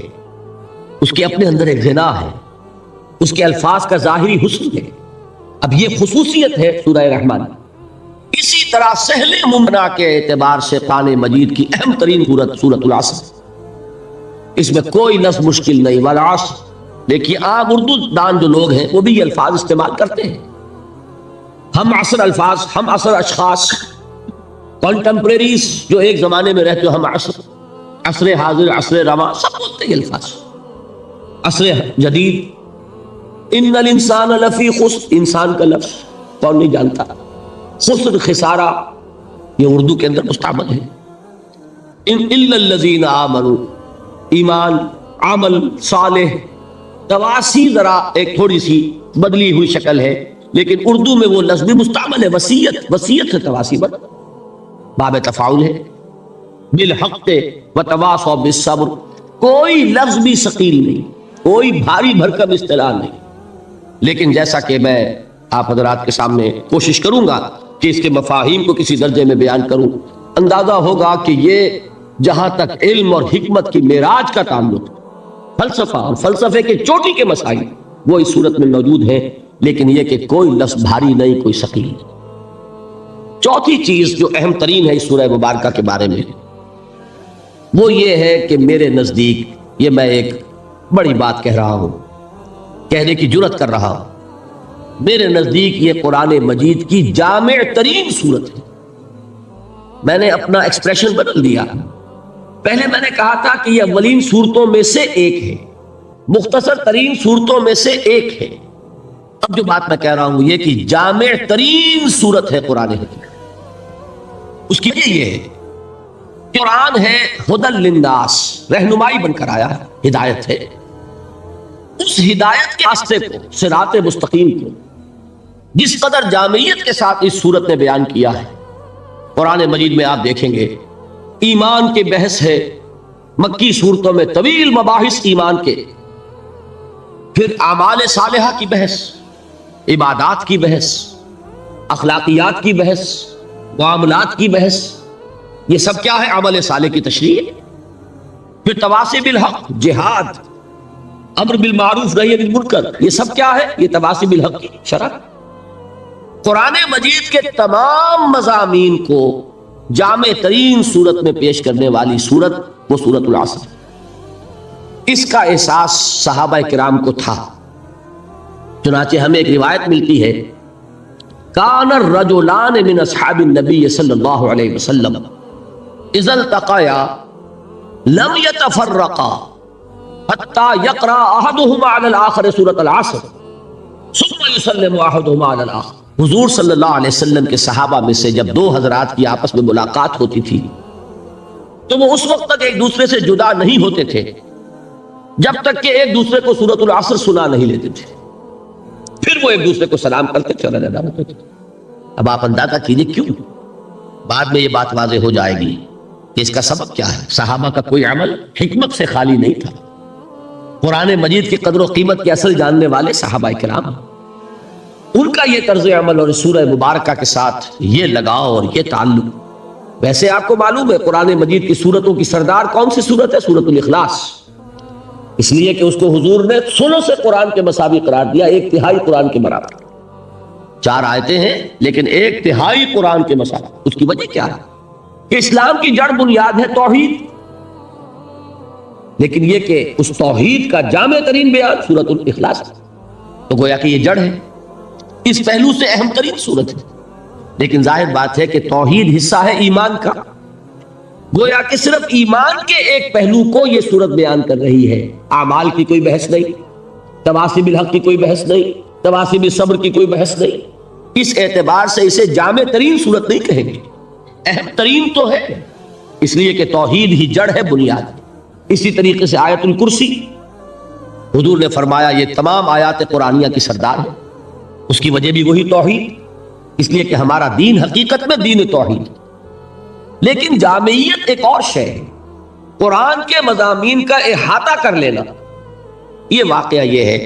اس کے اپنے اندر ایک غنا ہے، اس کے الفاظ کا ظاہری حسن ہے۔ اب یہ خصوصیت ہے سورہ رحمان۔ اسی طرح سہل ممنع کے اعتبار سے قرآن مجید کی اہم ترین سورت سورۃ العصر، اس میں کوئی لفظ مشکل نہیں، والعصر۔ دیکھیے عام اردو دان جو لوگ ہیں وہ بھی یہ الفاظ استعمال کرتے ہیں، ہم عصر الفاظ، ہم عصر اشخاص، کنٹمپریریز جو ایک زمانے میں رہتے ہو، ہم عصر، عصر حاضر، عصر رواں، سب بولتے ہیں یہ الفاظ۔ عصر جدید، ان الانسان لفی خسر، انسان کا لفظ کون نہیں جانتا، خسر خسارہ یہ اردو کے اندر مستعمل ہے۔ الا الذین آمنوا، ایمان، عمل صالح، تواسی ذرا ایک تھوڑی سی بدلی ہوئی شکل ہے، لیکن اردو میں وہ لفظ بھی مستعمل ہے، وصیت، وصیت سے تواسی بد باب تفاعل ہے، بالحق وتواصوا بالصبر، کوئی لفظ بھی ثقیل نہیں، کوئی بھاری بھرکم اصطلاح نہیں۔ لیکن جیسا کہ میں آپ حضرات کے سامنے کوشش کروں گا کہ اس کے مفاہیم کو کسی درجے میں بیان کروں، اندازہ ہوگا کہ یہ جہاں تک علم اور حکمت کی معراج کا تعلق، فلسفہ اور فلسفے کے چوٹی کے مسائل وہ اس صورت میں موجود ہیں، لیکن یہ کہ کوئی لفظ بھاری نہیں، کوئی ثقیل نہیں۔ چوتھی چیز جو اہم ترین ہے اس سورہ مبارکہ کے بارے میں، وہ یہ ہے کہ میرے نزدیک، یہ میں ایک بڑی بات کہہ رہا ہوں، کہنے کی جرات کر رہا ہوں، میرے نزدیک یہ قرآن مجید کی جامع ترین صورت ہے۔ میں نے اپنا ایکسپریشن بدل دیا، پہلے میں نے کہا تھا کہ یہ اولین صورتوں میں سے ایک ہے، مختصر ترین صورتوں میں سے ایک ہے۔ اب جو بات میں کہہ رہا ہوں یہ کہ جامع ترین صورت ہے قرآن حکیم۔ اس کی وجہ یہ ہے، قرآن ہے ہدی للناس، رہنمائی بن کر آیا ہے، ہدایت ہے۔ اس ہدایت کے راستے کو، صراط مستقیم کو جس قدر جامعیت کے ساتھ اس صورت نے بیان کیا ہے، قرآن مجید میں آپ دیکھیں گے ایمان کے بحث ہے، مکی صورتوں میں طویل مباحث ایمان کے، پھر اعمال صالحہ کی بحث، عبادات کی بحث، اخلاقیات کی بحث، معاملات کی بحث، یہ سب کیا ہے؟ عمل صالح کی تشریح۔ پھر تواصی بالحق، جہاد، امر بالمعروف نہی عن المنکر، یہ سب کیا ہے؟ یہ تواصی بالحق کی شرح۔ قرآن مجید کے تمام مضامین کو جامع ترین صورت میں پیش کرنے والی صورت وہ سورۃ العصر۔ اس کا احساس صحابہ کرام کو تھا، چنانچہ ہمیں ایک روایت ملتی ہے، کان الرجلان من اصحاب النبی صلی اللہ علیہ وسلم اذا التقیا لم يتفرقا حتى يقرأ احدهما على الاخر سورۃ العصر ثم يسلم احدهما على الاخر۔ حضور صلی اللہ علیہ وسلم کے صحابہ میں سے جب دو حضرات کی آپس میں ملاقات ہوتی تھی تو وہ اس وقت تک ایک دوسرے سے جدا نہیں ہوتے تھے جب تک کہ ایک دوسرے کو سورۃ العصر سنا نہیں لیتے تھے، پھر وہ ایک دوسرے کو سلام کرتے چلا جاتا ہوتے تھے۔ اب آپ اندازہ کیجئے کیوں، بعد میں یہ بات واضح ہو جائے گی کہ اس کا سبب کیا ہے۔ صحابہ کا کوئی عمل حکمت سے خالی نہیں تھا، قرآن مجید کی قدر و قیمت کے اصل جاننے والے صحابہ کرام، ان کا یہ طرز عمل اور سورہ مبارکہ کے ساتھ یہ لگاؤ اور یہ تعلق ویسے آپ کو معلوم ہے قرآن مجید کی سورتوں کی سردار کون سی سورت ہے؟ سورت الاخلاص، اس لیے کہ اس کو حضور نے سلو سے قرآن کے مساوی قرار دیا، ایک تہائی قرآن کے برابر۔ 4 آیتیں ہیں لیکن ایک تہائی قرآن کے مساوی۔ اس کی وجہ کیا ہے؟ کہ اسلام کی جڑ بنیاد ہے توحید، لیکن یہ کہ اس توحید کا جامع ترین بیان سورت الاخلاص، تو گویا کہ یہ جڑ ہے، اس پہلو سے اہم ترین سورت ہے۔ لیکن ظاہر بات ہے کہ توحید حصہ ہے ایمان کا، گویا کہ صرف ایمان کے ایک پہلو کو یہ سورت بیان کر رہی ہے، اعمال کی کوئی بحث نہیں، تواسب الحق کی کوئی بحث نہیں، تواسب صبر کی کوئی بحث نہیں۔ اس اعتبار سے اسے جامع ترین سورت نہیں کہیں گے، اہم ترین تو ہے، اس لیے کہ توحید ہی جڑ ہے، بنیاد۔ اسی طریقے سے آیت الکرسی، حضور نے فرمایا یہ تمام آیات قرآنیہ کی سردار ہے، اس کی وجہ بھی وہی توحید، اس لیے کہ ہمارا دین حقیقت میں دین توحید۔ لیکن جامعیت ایک اور شے ہے، قرآن کے مضامین کا احاطہ کر لینا۔ یہ واقعہ یہ ہے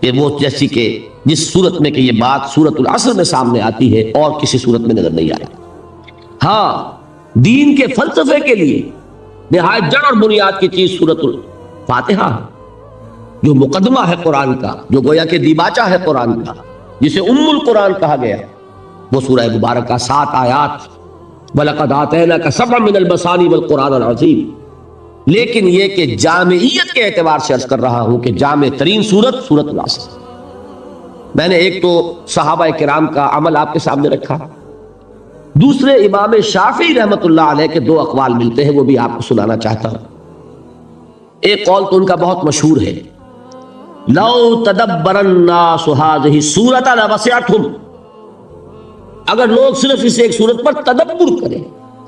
کہ وہ جیسی کہ جس صورت میں کہ یہ بات سورت العصر میں سامنے آتی ہے اور کسی صورت میں نظر نہیں آتی۔ ہاں، دین کے فلسفے کے لیے نہایت جڑ اور بنیاد کی چیز سورت الفاتحہ ہے، جو مقدمہ ہے قرآن کا، جو گویا کہ دیباچہ ہے قرآن کا، جسے ام القرآن کہا گیا۔ وہ سورہ مبارکہ 7 آیات، وَلَقَدْ آتَيْنَاكَ سَبْعًا مِنَ الْمَثَانِي وَالْقُرْآنِ الْعَظِيمِ۔ لیکن یہ کہ جامعیت کے اعتبار سے عرض کر رہا ہوں کہ جامع ترین سورت سورت العصر۔ میں نے ایک تو صحابہ کرام کا عمل آپ کے سامنے رکھا، دوسرے امام شافعی رحمت اللہ علیہ کے 2 اقوال ملتے ہیں، وہ بھی آپ کو سنانا چاہتا ہوں۔ ایک قول تو ان کا بہت مشہور ہے، لَوْ تَدَبَّرَ النَّاسُ هَٰذِهِ السُّورَةَ لَوَسِعَتْهُمْ۔ اگر لوگ صرف اس ایک سورت پر تدبر کریں،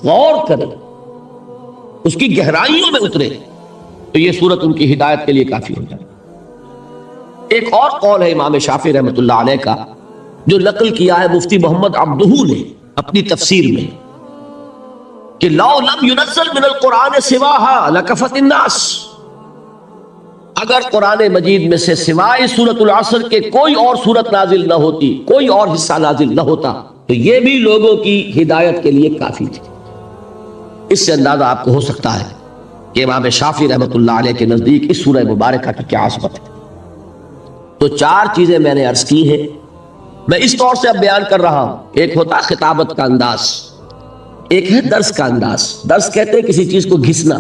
غور کریں، اس کی گہرائیوں میں اترے، تو یہ سورت ان کی ہدایت کے لیے کافی ہو جائے۔ ایک اور قول ہے امام شافعی رحمت اللہ علیہ کا، جو نقل کیا ہے مفتی محمد عبدہ نے اپنی تفسیر میں، کہ لو لم ينزل من القرآن سواها لکفت الناس۔ اگر قرآن مجید میں سے سوائے سورت العصر کے کوئی اور سورت نازل نہ ہوتی، کوئی اور حصہ نازل نہ ہوتا، تو یہ بھی لوگوں کی ہدایت کے لیے کافی تھی۔ اس سے اندازہ آپ کو ہو سکتا ہے کہ امام شافعی رحمت اللہ علیہ کے نزدیک اس سورہ مبارکہ کی کیا عظمت ہے۔ تو 4 چیزیں میں نے عرض کی ہیں، میں اس طور سے اب بیان کر رہا ہوں۔ ایک ہوتا ہے خطابت کا انداز، ایک ہے درس کا انداز۔ درس کہتے ہیں کسی چیز کو گھسنا،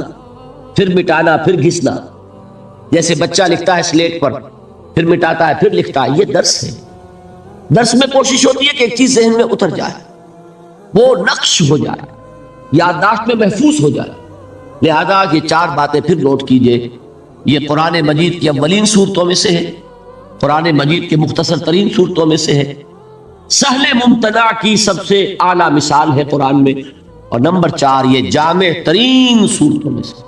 پھر مٹانا، پھر گھسنا۔ جیسے بچہ لکھتا ہے سلیٹ پر، پھر مٹاتا ہے، پھر لکھتا ہے، یہ درس ہے۔ درس میں کوشش ہوتی ہے کہ ایک چیز ذہن میں اتر جائے، وہ نقش ہو جائے، یادداشت میں محفوظ ہو جائے۔ لہذا یہ 4 باتیں پھر نوٹ کیجئے۔ یہ قرآن مجید کی اولین صورتوں میں سے ہے، قرآن مجید کے مختصر ترین صورتوں میں سے ہے، سہل ممتنع کی سب سے اعلیٰ مثال ہے قرآن میں، اور نمبر 4 یہ جامع ترین صورتوں میں سے۔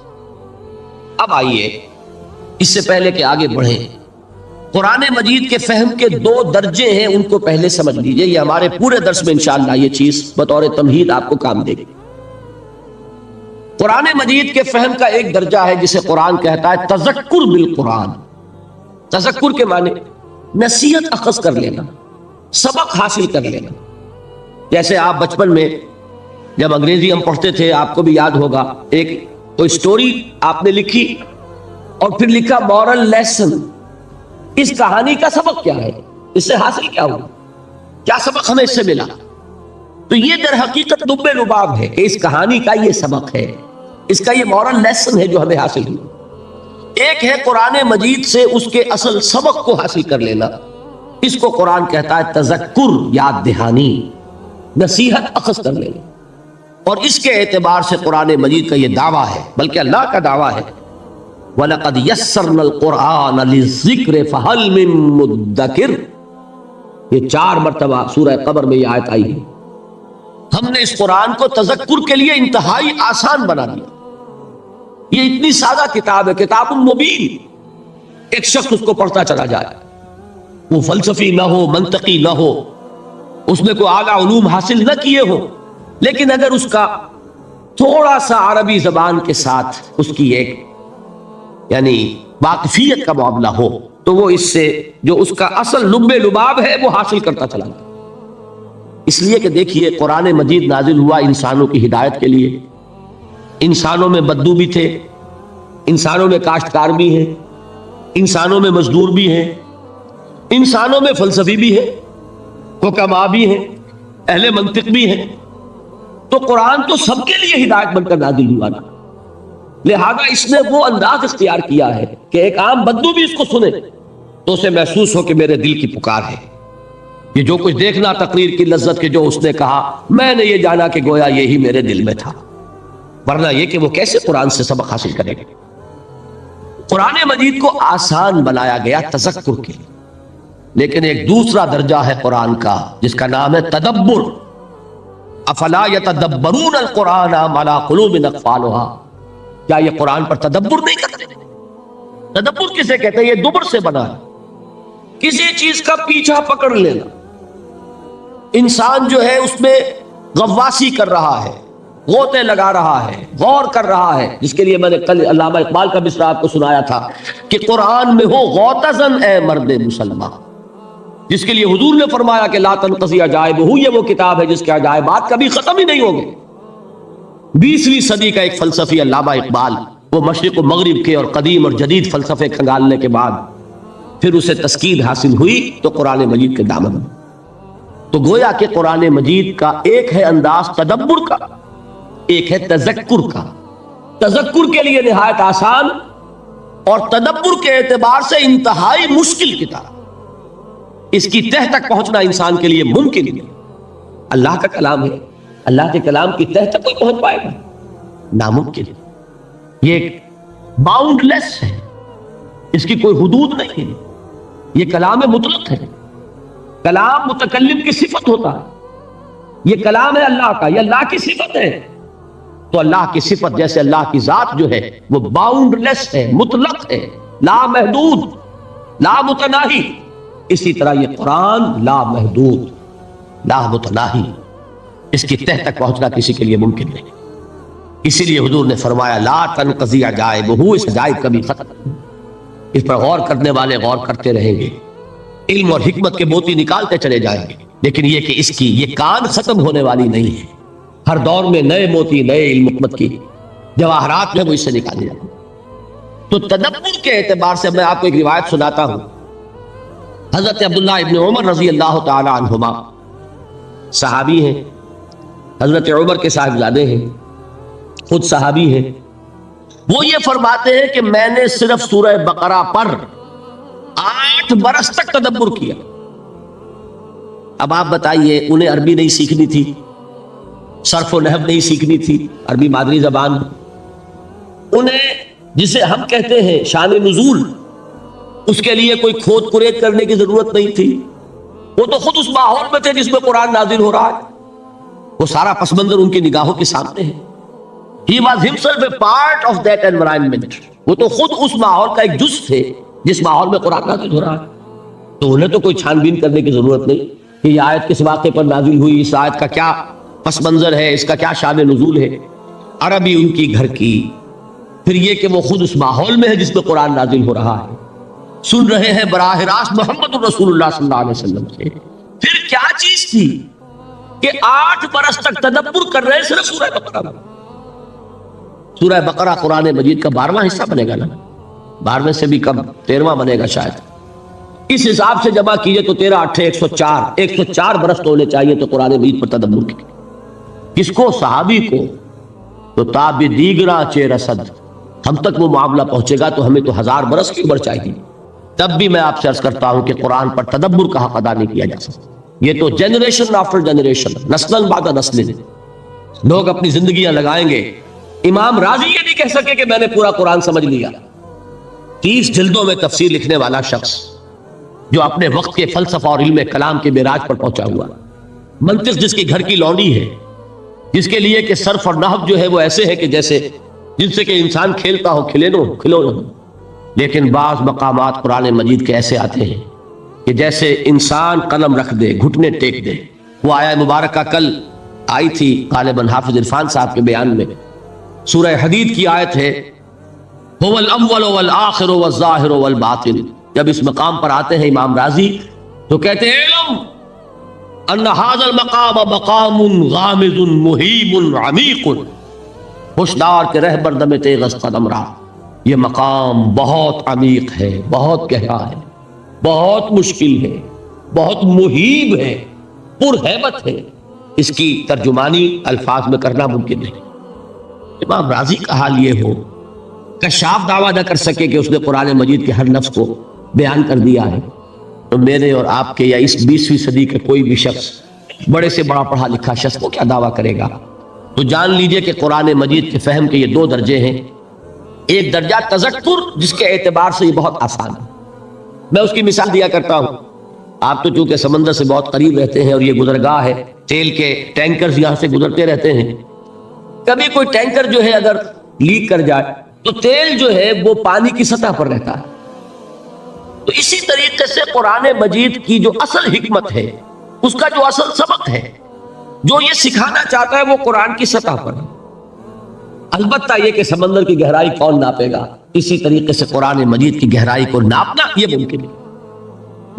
اب آئیے اس سے پہلے کہ آگے بڑھیں، قرآن مجید کے فہم کے 2 درجے ہیں، ان کو پہلے سمجھ لیجئے۔ یہ ہمارے پورے درس میں انشاءاللہ یہ چیز بطور تمہید آپ کو کام دے گی۔ قرآن مجید کے فہم کا ایک درجہ ہے جسے قرآن کہتا ہے تذکر بالقرآن۔ تذکر کے معنی نصیحت اخذ کر لینا، سبق حاصل کر لینا۔ جیسے آپ بچپن میں جب انگریزی ہم پڑھتے تھے، آپ کو بھی یاد ہوگا، ایک کوئی سٹوری آپ نے لکھی اور پھر لکھا مورل لیسن، اس کہانی کا سبق کیا ہے، اس سے حاصل کیا ہوا، کیا سبق ہمیں اس سے ملا۔ تو یہ در حقیقت لب لباب ہے کہ اس کہانی کا یہ سبق ہے، اس کا یہ مورل لیسن ہے جو ہمیں حاصل ہوا۔ ایک ہے قرآن مجید سے اس کے اصل سبق کو حاصل کر لینا، اس کو قرآن کہتا ہے تذکر، یاد دہانی، نصیحت اخذ کر لینا۔ اور اس کے اعتبار سے قرآن مجید کا یہ دعویٰ ہے، بلکہ اللہ کا دعویٰ ہے، وَلَقَدْ يَسَّرْنَا الْقُرْآنَ لِلذِّكْرِ فَهَلْ مِن مُدَّكِرٍ۔ یہ 4 مرتبہ سورہ قمر میں یہ آیت آئی ہے۔ ہم نے اس قرآن کو تذکر کے لیے انتہائی آسان بنا دیا۔ یہ اتنی سادہ کتاب ہے، کتاب مبین، ایک شخص اس کو پڑھتا چلا جائے، وہ فلسفی نہ ہو، منطقی نہ ہو، اس میں کوئی اعلیٰ علوم حاصل نہ کیے ہو، لیکن اگر اس کا تھوڑا سا عربی زبان کے ساتھ اس کی ایک یعنی واقفیت کا معاملہ ہو، تو وہ اس سے جو اس کا اصل لب لباب ہے وہ حاصل کرتا چلا جائے۔ اس لیے کہ دیکھیے قرآن مجید نازل ہوا انسانوں کی ہدایت کے لیے. انسانوں میں بدو بھی تھے، انسانوں میں کاشتکار بھی ہیں، انسانوں میں مزدور بھی ہیں، انسانوں میں فلسفی بھی ہیں، حکماء بھی ہیں، اہل منطق بھی ہیں. تو قرآن تو سب کے لیے ہدایت بن کر نازل ہوا نا. لہذا اس نے وہ انداز اختیار کیا ہے کہ ایک عام بدو بھی اس کو سنے تو اسے محسوس ہو کہ میرے دل کی پکار ہے. یہ جو کچھ دیکھنا تقریر کی لذت کے جو اس نے کہا، میں نے یہ جانا کہ گویا یہی میرے دل میں تھا. ورنہ یہ کہ وہ کیسے قرآن سے سبق حاصل کرے گا. قرآن مجید کو آسان بنایا گیا تذکر کے لیے، لیکن ایک دوسرا درجہ ہے قرآن کا جس کا نام ہے تدبر. افلا یتدبرون القرآن ام علی قلوب اقفالها، کیا یہ قرآن پر تدبر نہیں کرتے؟ تدبر کسے کہتے ہیں؟ یہ دبر سے بنا ہے، کسی چیز کا پیچھا پکڑ لینا. انسان جو ہے اس میں غواصی کر رہا ہے، غوطے لگا رہا ہے، غور کر رہا ہے، جس کے لیے میں نے کل علامہ اقبال کا مصرع آپ کو سنایا تھا کہ قرآن میں ہو غوطہ اے مرد مسلمان، جس کے لیے حضور نے فرمایا کہ لا تنقضی عجائبہ، یہ وہ کتاب ہے جس کے عجائبات کبھی ختم ہی نہیں ہوں گے. 20ویں صدی کا ایک فلسفی علامہ اقبال، وہ مشرق و مغرب کے اور قدیم اور جدید فلسفے کھنگالنے کے بعد پھر اسے تسکین حاصل ہوئی تو قرآن مجید کے دامن میں. تو گویا کہ قرآن مجید کا ایک ہے انداز تدبر کا، ایک ہے تذکر کا. تذکر کے لیے نہایت آسان اور تدبر کے اعتبار سے انتہائی مشکل کتاب. اس کی تہ تک پہنچنا انسان کے لیے ممکن نہیں. اللہ کا کلام ہے، اللہ کے کلام کی تہ تک کوئی پہنچ پائے گا؟ ناممکن. یہ ایک باؤنڈ لیس ہے، اس کی کوئی حدود نہیں ہے. یہ کلام مطلق ہے. کلام متکلم کی صفت ہوتا ہے. یہ کلام ہے اللہ کا، یہ اللہ کی صفت ہے. تو اللہ کی صفت جیسے اللہ کی ذات جو ہے وہ باؤنڈ لیس ہے، مطلق ہے، لا محدود، لا متناہی، اسی طرح یہ قرآن لا محدود، لا متناہی. اس کی تہ تک پہنچنا کسی کے لیے ممکن نہیں. اسی لیے حضور نے فرمایا لا تنقضی عجائبہ، اس عجائب کبھی ختم نہیں. اس پر غور کرنے والے غور کرتے رہیں گے، علم اور حکمت کے موتی نکالتے چلے جائیں گے. لیکن یہ کہ اس کی یہ کان ختم ہونے والی نہیں ہے. ہر دور میں نئے موتی، نئے علم حکمت کی جواہرات میں وہ اس سے نکالے جاتے ہیں. تو تدبر کے اعتبار سے میں آپ کو ایک روایت سناتا ہوں. حضرت عبداللہ ابن عمر رضی اللہ تعالی عنہما صحابی ہیں، حضرت عمر کے صاحبزادے ہیں، خود صحابی ہیں. وہ یہ فرماتے ہیں کہ میں نے صرف سورہ بقرہ پر 8 برس تک تدبر کیا. اب آپ بتائیے، انہیں عربی نہیں سیکھنی تھی، صرف و نحو نہیں سیکھنی تھی، عربی مادری زبان. انہیں جسے ہم کہتے ہیں شان نزول، اس کے لیے کوئی کھود کرید کرنے کی ضرورت نہیں تھی. وہ تو خود اس ماحول میں تھے جس میں قرآن نازل ہو رہا ہے. وہ سارا پس منظر ان کی نگاہوں کے سامنے ہے. He was himself a part of that environment. وہ تو خود اس ماحول کا ایک جز تھے جس ماحول میں قرآن نازل ہو رہا ہے. تو انہیں تو کوئی چھان بین کرنے کی ضرورت نہیں کہ یہ آیت کس واقعے پر نازل ہوئی، اس آیت کا کیا پس منظر ہے، اس کا کیا شان نزول ہے. عربی ان کی گھر کی، پھر یہ کہ وہ خود اس ماحول میں ہے جس میں قرآن نازل ہو رہا ہے، سن رہے ہیں براہ راست محمد رسول اللہ صلی اللہ علیہ وسلم سے. پھر کیا چیز تھی کہ 8 برس تک تدبر کر رہے ہیں صرف سورہ بقرہ میں. سورہ بقرہ قرآن مجید کا 12واں حصہ بنے گا نا، 12ویں سے بھی کم 13واں بنے گا شاید. اس حساب سے جمع کیجئے تو 13 8 104 104 برس تو ہونے چاہیے تو قرآن مجید پر تدبر کی. کس کو؟ صحابی کو. تو تاب دیگراں چہ رسد، ہم تک وہ معاملہ پہنچے گا تو ہمیں تو 1000 برس کی عمر چاہیے. تب بھی میں آپ سے عرض کرتا ہوں کہ قرآن پر تدبر کا حق ادا نہیں کیا جا سکتا. یہ تو جنریشن آفٹر جنریشن، نسل بعد نسل لوگ اپنی زندگیاں لگائیں گے. امام راضی یہ نہیں کہہ سکے کہ میں نے پورا قرآن سمجھ لیا. 30 جلدوں میں تفسیر لکھنے والا شخص جو اپنے وقت کے فلسفہ اور علم کلام کے معراج پر پہنچا ہوا، منطق جس کی گھر کی لونڈی ہے، جس کے لیے کہ صرف اور نحو جو ہے وہ ایسے ہے کہ جیسے جن سے کہ انسان کھیلتا ہو، کھلو نہ. لیکن بعض مقامات قرآن مجید کے ایسے آتے ہیں کہ جیسے انسان قلم رکھ دے، گھٹنے ٹیک دے. وہ آیہ مبارکہ کل آئی تھی غالباً حافظ عرفان صاحب کے بیان میں، سورہ حدید کی آیت ہے هو الاول والآخر والظاہر والباطن. جب اس مقام پر آتے ہیں امام راضی تو کہتے ہیں علم ان ھذا المقام مقام غامض مہیب عمیق، ہوشدار کے رہبر دم تیغ قدم را، یہ مقام بہت عمیق ہے، بہت گہرا ہے، بہت مشکل ہے، بہت مہیب ہے، پرہیبت ہے، اس کی ترجمانی الفاظ میں کرنا ممکن نہیں۔ امام رازی کا حال یہ ہو، کشاف دعویٰ نہ کر سکے کہ اس نے قرآن مجید کے ہر لفظ کو بیان کر دیا ہے، تو میرے اور آپ کے یا اس 20ویں صدی کا کوئی بھی شخص، بڑے سے بڑا پڑھا لکھا شخص، وہ کیا دعویٰ کرے گا؟ تو جان لیجئے کہ قرآن مجید کے فہم کے یہ دو درجے ہیں۔ ایک درجہ تذکر، جس کے اعتبار سے یہ بہت آسان ہے۔ میں اس کی مثال دیا کرتا ہوں، آپ تو چونکہ سمندر سے بہت قریب رہتے ہیں اور یہ گزرگاہ ہے، تیل کے ٹینکرز یہاں سے گزرتے رہتے ہیں، کبھی کوئی ٹینکر جو ہے اگر لیک کر جائے تو تیل جو ہے وہ پانی کی سطح پر رہتا ہے۔ تو اسی طریقے سے قرآن مجید کی جو اصل حکمت ہے، اس کا جو اصل سبق ہے، جو یہ سکھانا چاہتا ہے، وہ قرآن کی سطح پر ہے۔ البتہ یہ کہ سمندر کی گہرائی کون ناپے گا، اسی طریقے سے قرآن مجید کی گہرائی کو ناپنا یہ ممکن ہے۔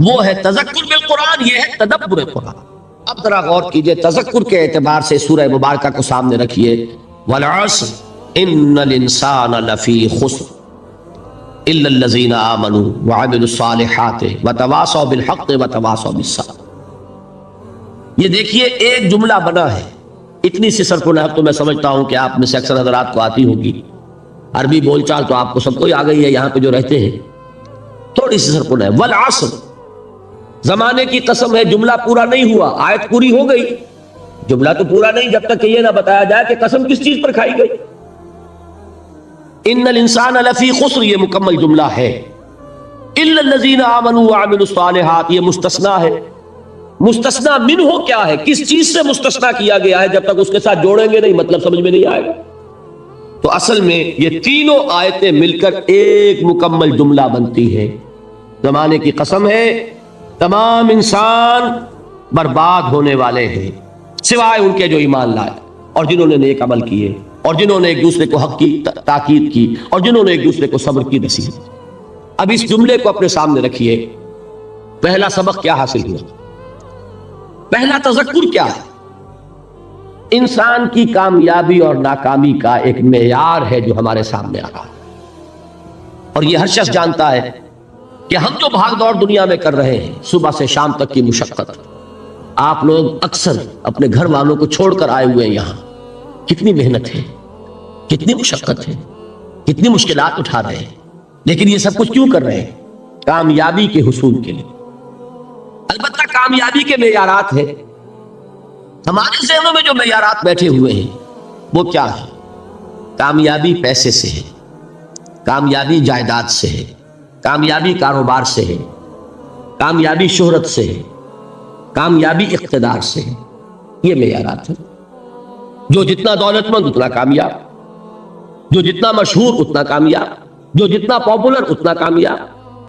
وہ ہے تذکر بالقرآن، یہ ہے تدبر قرآن۔ اب ذرا غور کیجئے، تذکر کے اعتبار سے سورہ مبارکہ کو سامنے رکھیے، والعصر ان الانسان لفی خسر الا الذین آمنوا وعملوا الصالحات وتواصوا بالحق وتواصوا بالصبر۔ یہ دیکھیے ایک جملہ بنا ہے، اتنی سی صرف و نحو تو میں سمجھتا ہوں کہ آپ میں سے اکثر حضرات کو آتی ہوگی، عربی بول چال تو آپ کو سب کو ہی آ گئی ہے، یہاں پہ جو رہتے ہیں تھوڑی سی صرف و نحو۔ والعصر، زمانے کی قسم ہے، جملہ پورا نہیں ہوا، آیت پوری ہو گئی، جملہ تو پورا نہیں جب تک کہ یہ نہ بتایا جائے کہ قسم کس چیز پر کھائی گئی۔ ان الانسان لفی خسر، یہ مکمل جملہ ہے۔ الا الذین آمنوا وعملوا الصالحات، یہ مستثنا ہے۔ مستثنا منہ کیا ہے، کس چیز سے مستثنا کیا گیا ہے، جب تک اس کے ساتھ جوڑیں گے نہیں مطلب سمجھ میں نہیں آئے گا۔ تو اصل میں یہ تینوں آیتیں مل کر ایک مکمل جملہ بنتی ہے۔ زمانے کی قسم ہے، تمام انسان برباد ہونے والے ہیں سوائے ان کے جو ایمان لائے، اور جنہوں نے نیک عمل کیے، اور جنہوں نے ایک دوسرے کو حق کی تاکید کی، اور جنہوں نے ایک دوسرے کو صبر کی نصیحت۔ اب اس جملے کو اپنے سامنے رکھیے، پہلا سبق کیا حاصل ہوا؟ پہلا تذکر کیا ہے؟ انسان کی کامیابی اور ناکامی کا ایک معیار ہے جو ہمارے سامنے آ رہا ہے، اور یہ ہر شخص جانتا ہے کہ ہم جو بھاگ دوڑ دنیا میں کر رہے ہیں، صبح سے شام تک کی مشقت، آپ لوگ اکثر اپنے گھر والوں کو چھوڑ کر آئے ہوئے ہیں یہاں، کتنی محنت ہے، کتنی مشقت ہے، کتنی مشکلات اٹھا رہے ہیں، لیکن یہ سب کچھ کیوں کر رہے ہیں؟ کامیابی کے حصول کے لیے۔ البتہ کامیابی کے معیارات ہیں، ہمارے ذہنوں میں جو معیارات بیٹھے ہوئے ہیں وہ کیا ہے؟ کامیابی پیسے سے ہے، کامیابی جائیداد سے ہے، کامیابی کاروبار سے ہے، کامیابی شہرت سے ہے، کامیابی اقتدار سے ہے۔ یہ معیارات ہیں۔ جو جتنا دولت مند اتنا کامیاب، جو جتنا مشہور اتنا کامیاب، جو جتنا پاپولر اتنا کامیاب۔